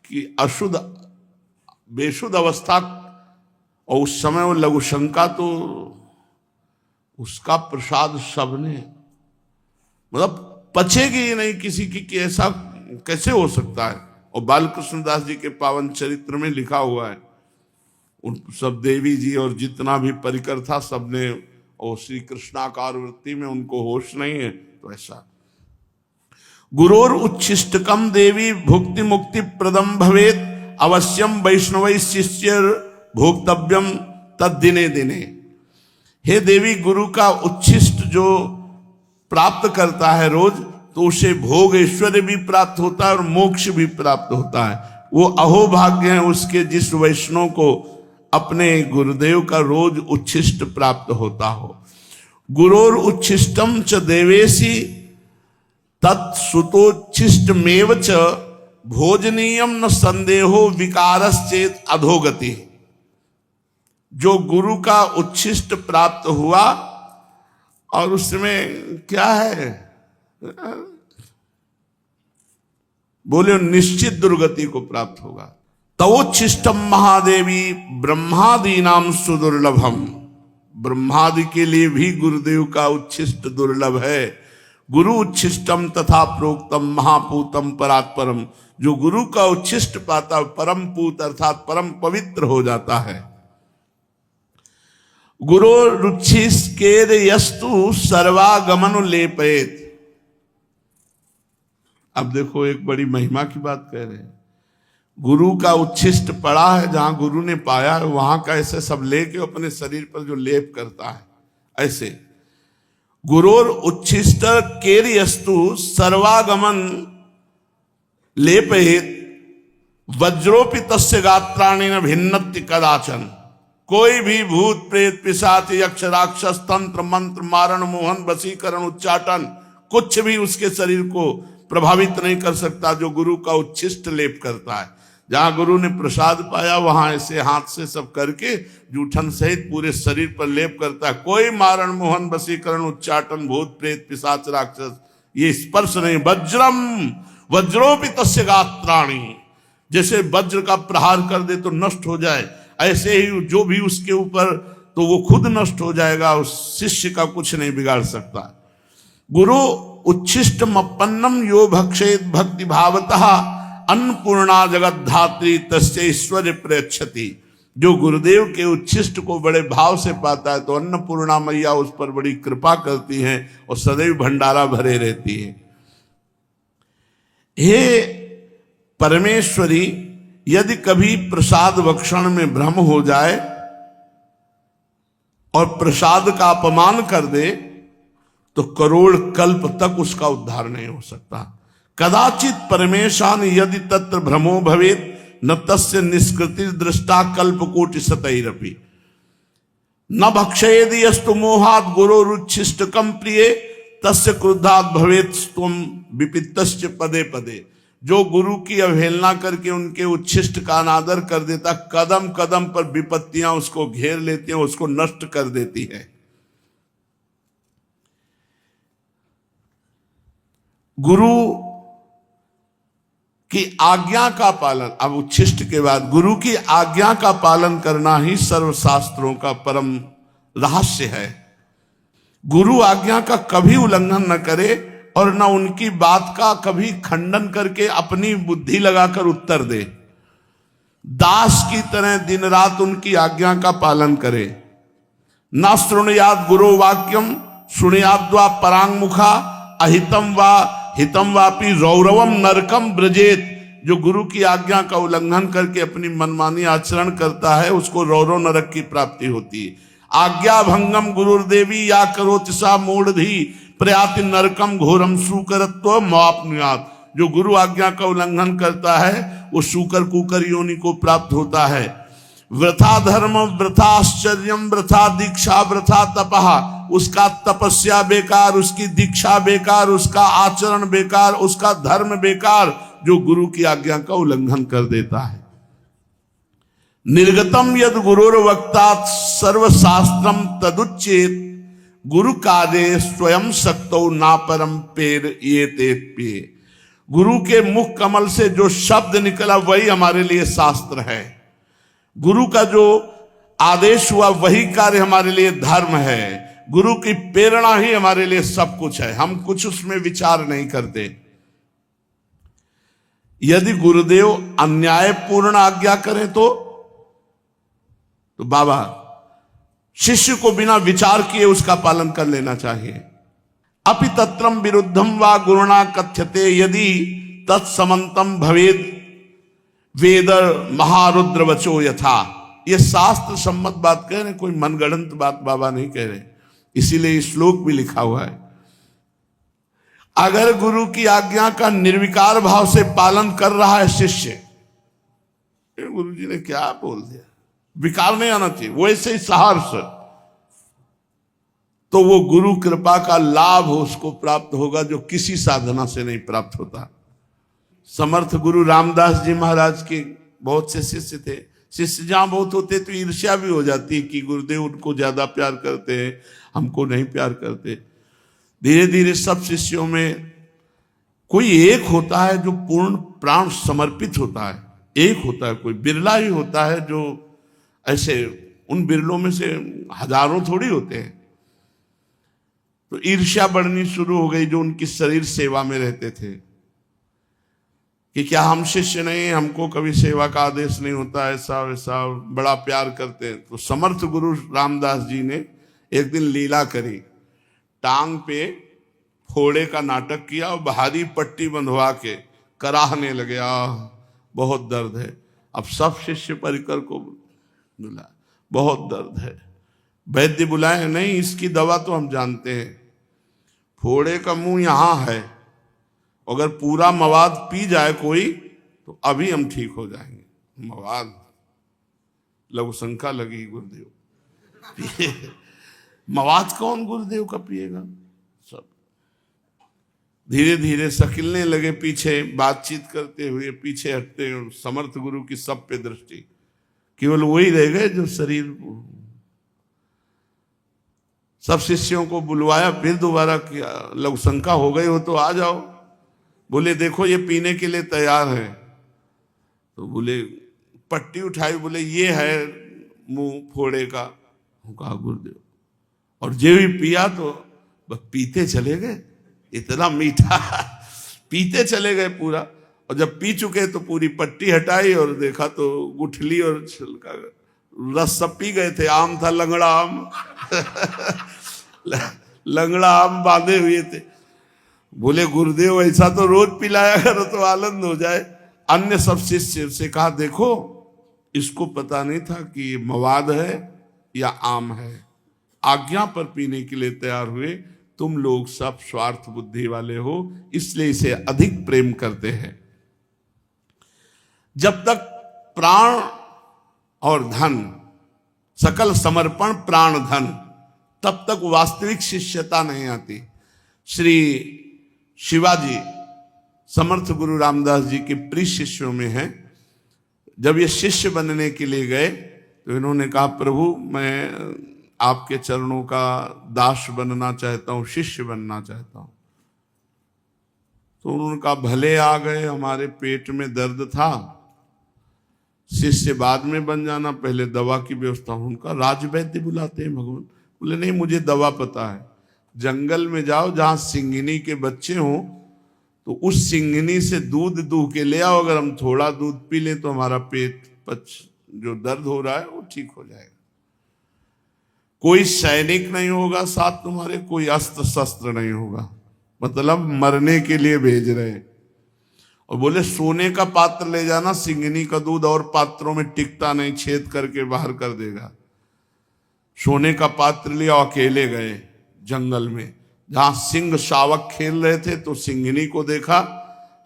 की अशुद्ध बेशुद्ध अवस्था, और उस समय वो लघुशंका, तो उसका प्रसाद सबने, मतलब पचेगी ही नहीं किसी की कि ऐसा कैसे हो सकता है। और बालकृष्ण दास जी के पावन चरित्र में लिखा हुआ है, उन सब देवी जी और जितना भी परिकर था सबने, और श्री कृष्णाकार वृत्ति में उनको होश नहीं है। तो ऐसा गुरोर उच्छिष्टकम देवी भुक्ति मुक्ति प्रदम भवेत अवश्यम वैष्णव शिष्य भोक्तव्यम तद दिने दिने। हे देवी, गुरु का उच्छिष्ट जो प्राप्त करता है रोज, तो उसे भोग ऐश्वर्य भी प्राप्त होता है और मोक्ष भी प्राप्त होता है। वो अहोभाग्य है उसके जिस वैष्णव को अपने गुरुदेव का रोज उच्छिष्ट प्राप्त होता हो। गुरोर उच्छिष्टम च देवेशी तत्सुतोच्छिष्टमेव च भोजनीयम न संदेहो विकारश्चेत अधोगति। जो गुरु का उच्छिष्ट प्राप्त हुआ और उसमें क्या है, बोले निश्चित दुर्गति को प्राप्त होगा। तवोच्छिष्टम महादेवी ब्रह्मादीनाम सुदुर्लभम। ब्रह्मादि के लिए भी गुरुदेव का उच्छिष्ट दुर्लभ है। गुरु उच्छिष्टम तथा प्रोक्तम महापूतम परात्परम। जो गुरु का उच्छिष्ट पाता परम पूत अर्थात परम पवित्र हो जाता है। गुरु रुच्छिष्केर यस्तु सर्वागमन लेपेत। अब देखो एक बड़ी महिमा की बात कह रहे हैं। गुरु का उच्छिष्ट पड़ा है, जहां गुरु ने पाया है वहां का ऐसे सब लेके अपने शरीर पर जो लेप करता है, ऐसे गुरोर उच्छिष्ट केर्यस्तु सर्वागमन लेपयेत वज्रोपि तस्य गात्राणि न भिन्नति कदाचन। कोई भी भूत प्रेत पिशाच यक्ष राक्षस तंत्र मंत्र मारण मोहन वशीकरण उच्चाटन कुछ भी उसके शरीर को प्रभावित नहीं कर सकता जो गुरु का उच्छिष्ट लेप करता है। जहां गुरु ने प्रसाद पाया वहां ऐसे हाथ से सब करके जूठन सहित पूरे शरीर पर लेप करता है। कोई मारण मोहन वशीकरण उच्चाटन भूत प्रेत पिशाच राक्षस ये स्पर्श नहीं। वज्रम वज्रोपि तस्य गात्राणि। जैसे वज्र का प्रहार कर दे तो नष्ट हो जाए, ऐसे ही जो भी उसके ऊपर तो वो खुद नष्ट हो जाएगा, उस शिष्य का कुछ नहीं बिगाड़ सकता। गुरु उच्छिष्टम अपन्नम यो भक्षेत भक्ति भावतः अन्नपूर्णा जगत धात्री तस्य ऐश्वर्य प्रयच्छति। जो गुरुदेव के उच्छिष्ट को बड़े भाव से पाता है तो अन्नपूर्णा मैया उस पर बड़ी कृपा करती हैं और सदैव भंडारा भरे रहती है। हे परमेश्वरी, यदि कभी प्रसाद भक्षण में भ्रम हो जाए और प्रसाद का अपमान कर दे तो करोड़ कल्प तक उसका उद्धार नहीं हो सकता। कदाचित परमेशान यदि तत्र भ्रमो भवेत न तस्य निष्कृति दृष्टा कल्प कोटि सतैरपि न भक्षयेद यस्तु मोहात् गुरोरुच्छिष्टकम प्रिय तस्य क्रुद्धात् भवेत त्वं विपित्तश्च पदे पदे। जो गुरु की अवहेलना करके उनके उच्छिष्ट का अनादर कर देता, कदम कदम पर विपत्तियां उसको घेर लेती हैं, उसको नष्ट कर देती है। गुरु की आज्ञा का पालन, अब उच्छिष्ट के बाद गुरु की आज्ञा का पालन करना ही सर्वशास्त्रों का परम रहस्य है। गुरु आज्ञा का कभी उल्लंघन न करे और न उनकी बात का कभी खंडन करके अपनी बुद्धि लगाकर उत्तर दे। दास की तरह दिन रात उनकी आज्ञा का पालन करे। न शृणुयाद गुरु वाक्यम शृणुयाद्वा परांगमुखा अहितम वा हितम वापि रौरवम नरकम ब्रजेत। जो गुरु की आज्ञा का उल्लंघन करके अपनी मनमानी आचरण करता है उसको रौरव नरक की प्राप्ति होती है। आज्ञा भंगम गुरुर्देवी या करोति सा मूढ़धि प्रयाति नरकम घोरम सुकरत्व मापनुयात। जो गुरु आज्ञा का उल्लंघन करता है वो सूकर कुकर योनि को प्राप्त होता है। वृथा धर्म वृथा आश्चर्यम वृथा दीक्षा वृथा तपहा, उसका तपस्या बेकार, उसकी दीक्षा बेकार, उसका आचरण बेकार, उसका धर्म बेकार, जो गुरु की आज्ञा का उल्लंघन कर देता है। निर्गतम यद गुरुर वक्तात् सर्वशास्त्रम तदुच्चेत, गुरु कार्ये स्वयं शक्तो ना परम पेर ये पे। गुरु के मुख कमल से जो शब्द निकला वही हमारे लिए शास्त्र है। गुरु का जो आदेश हुआ वही कार्य हमारे लिए धर्म है। गुरु की प्रेरणा ही हमारे लिए सब कुछ है, हम कुछ उसमें विचार नहीं करते। यदि गुरुदेव अन्यायपूर्ण आज्ञा करें तो बाबा शिष्य को बिना विचार किए उसका पालन कर लेना चाहिए। अपि तत्रम विरुद्धम वा गुरुणा कथ्यते यदि तत्समंतम भवेद वेद महारुद्र वचो यथा। ये शास्त्र सम्मत बात कह रहे, कोई मनगढ़ंत बात बाबा नहीं कह रहे, इसीलिए श्लोक भी लिखा हुआ है। अगर गुरु की आज्ञा का निर्विकार भाव से पालन कर रहा है शिष्य, गुरु जी ने क्या बोल दिया, विकार नहीं आना चाहिए, वैसे ही सहर्ष, तो वो गुरु कृपा का लाभ उसको प्राप्त होगा जो किसी साधना से नहीं प्राप्त होता। समर्थ गुरु रामदास जी महाराज के बहुत से शिष्य थे। शिष्य जहां बहुत होते तो ईर्ष्या भी हो जाती है कि गुरुदेव उनको ज्यादा प्यार करते हैं, हमको नहीं प्यार करते। धीरे धीरे सब शिष्यों में कोई एक होता है जो पूर्ण प्राण समर्पित होता है, एक होता है, कोई बिरला ही होता है जो ऐसे, उन बिरलों में से हजारों थोड़ी होते हैं। तो ईर्ष्या बढ़नी शुरू हो गई जो उनकी शरीर सेवा में रहते थे कि क्या हम शिष्य नहीं, हमको कभी सेवा का आदेश नहीं होता, ऐसा वैसा, बड़ा प्यार करते हैं। तो समर्थ गुरु रामदास जी ने एक दिन लीला करी, टांग पे फोड़े का नाटक किया और भारी पट्टी बंधवा के कराहने लगे, बहुत दर्द है। अब सब शिष्य परिकर को बुला, बहुत दर्द है, वैद्य बुलाए, नहीं इसकी दवा तो हम जानते हैं, फोड़े का मुंह यहां है, अगर पूरा मवाद पी जाए कोई तो अभी हम ठीक हो जाएंगे। मवाद लघु शंका लगी गुरुदेव मवाद कौन गुरुदेव का पिएगा। सब धीरे धीरे सकिलने लगे, पीछे बातचीत करते हुए पीछे हटते। समर्थ गुरु की सब पे दृष्टि, केवल वही रह गए जो शरीर। सब शिष्यों को बुलवाया, फिर दोबारा किया, लघु शंका हो गई हो तो आ जाओ। बोले देखो ये पीने के लिए तैयार है। तो बोले पट्टी उठाई, बोले ये है मुंह फोड़े का। कहा गुरुदेव, और जो भी पिया तो बस पीते चले गए, इतना मीठा पीते चले गए पूरा। और जब पी चुके तो पूरी पट्टी हटाई और देखा तो गुठली और छिलका रस सब पी गए थे। आम था लंगड़ा आम लंगड़ा आम बांधे हुए थे। बोले गुरुदेव ऐसा तो रोज पिलाया करो तो आनंद हो जाए। अन्य सब शिष्य से कहा देखो इसको पता नहीं था कि ये मवाद है या आम है, आज्ञा पर पीने के लिए तैयार हुए। तुम लोग सब स्वार्थ बुद्धि वाले हो, इसलिए इसे अधिक प्रेम करते हैं। जब तक प्राण और धन, सकल समर्पण प्राण धन, तब तक वास्तविक शिष्यता नहीं आती। श्री शिवाजी समर्थ गुरु रामदास जी के प्रिय शिष्यों में हैं। जब ये शिष्य बनने के लिए गए तो इन्होंने कहा प्रभु मैं आपके चरणों का दास बनना चाहता हूं, शिष्य बनना चाहता हूं। तो उन्होंने कहा भले आ गए, हमारे पेट में दर्द था, शिष्य बाद में बन जाना, पहले दवा की व्यवस्था। उनका राजवैद्य बुलाते हैं भगवान। बोले नहीं मुझे दवा पता है, जंगल में जाओ जहां सिंघनी के बच्चे हों तो उस सिंघनी से दूध दूह के ले आओ, अगर हम थोड़ा दूध पी लें तो हमारा पेट जो दर्द हो रहा है वो ठीक हो जाएगा। कोई सैनिक नहीं होगा साथ तुम्हारे, कोई अस्त्र शस्त्र नहीं होगा, मतलब मरने के लिए भेज रहे। और बोले सोने का पात्र ले जाना, सिंघनी का दूध और पात्रों में टिकता नहीं, छेद करके बाहर कर देगा। सोने का पात्र लिया, अकेले गए जंगल में, जहां सिंह शावक खेल रहे थे तो सिंघनी को देखा,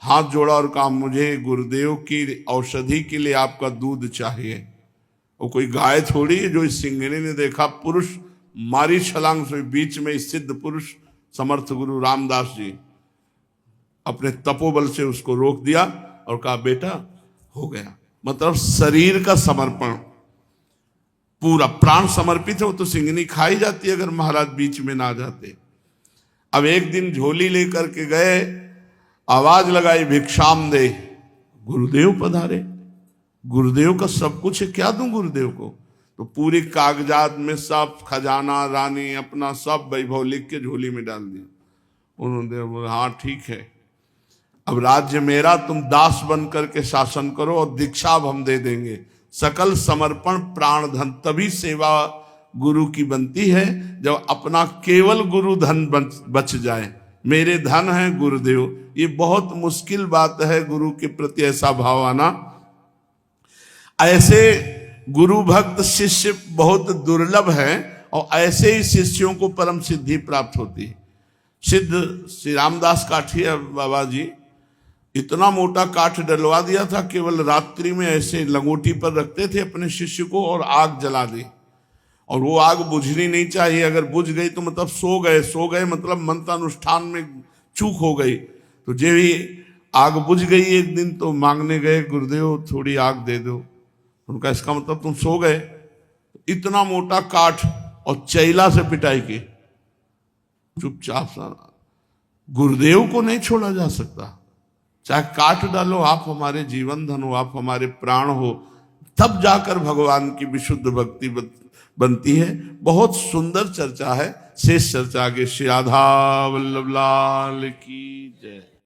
हाथ जोड़ा और कहा मुझे गुरुदेव की औषधि के लिए आपका दूध चाहिए। वो कोई गाय थोड़ी है जो इस सिंघनी ने देखा पुरुष मारी छलांग से, बीच में सिद्ध पुरुष समर्थ गुरु रामदास जी अपने तपोबल से उसको रोक दिया और कहा बेटा हो गया। मतलब शरीर का समर्पण, पूरा प्राण समर्पित है। वो तो सिंघनी खाई जाती है अगर महाराज बीच में ना जाते। अब एक दिन झोली लेकर के गए, आवाज लगाई भिक्षाम दे, गुरुदेव पधारे। गुरुदेव का सब कुछ है, क्या दूं गुरुदेव को? तो पूरी कागजात में सब खजाना रानी अपना सब वैभव लिख के झोली में डाल दिया। उन्होंने बोला हाँ ठीक है, अब राज्य मेरा, तुम दास बन करके शासन करो और दीक्षा अब हम दे देंगे। सकल समर्पण प्राण धन, तभी सेवा गुरु की बनती है जब अपना केवल गुरु धन बच जाए। मेरे धन है गुरुदेव, ये बहुत मुश्किल बात है गुरु के प्रति ऐसा भाव आना। ऐसे गुरु भक्त शिष्य बहुत दुर्लभ है और ऐसे ही शिष्यों को परम सिद्धि प्राप्त होती है। सिद्ध श्री रामदास काठिया बाबा जी इतना मोटा काठ डलवा दिया था, केवल रात्रि में ऐसे लंगोटी पर रखते थे अपने शिष्य को और आग जला दी। और वो आग बुझनी नहीं चाहिए, अगर बुझ गई तो मतलब सो गए मतलब मंत्रानुष्ठान में चूक हो गई। तो जे भी आग बुझ गई एक दिन तो मांगने गए गुरुदेव थोड़ी आग दे दो। उनका इसका मतलब तुम सो गए। इतना मोटा काठ और चैला से पिटाई की, चुपचाप सा। गुरुदेव को नहीं छोड़ा जा सकता, चाहे काट डालो आप, हमारे जीवन धन हो, आप हमारे प्राण हो, तब जाकर भगवान की विशुद्ध भक्ति बनती है। बहुत सुंदर चर्चा है, शेष चर्चा आगे। श्री राधा वल्लभ लाल की जय।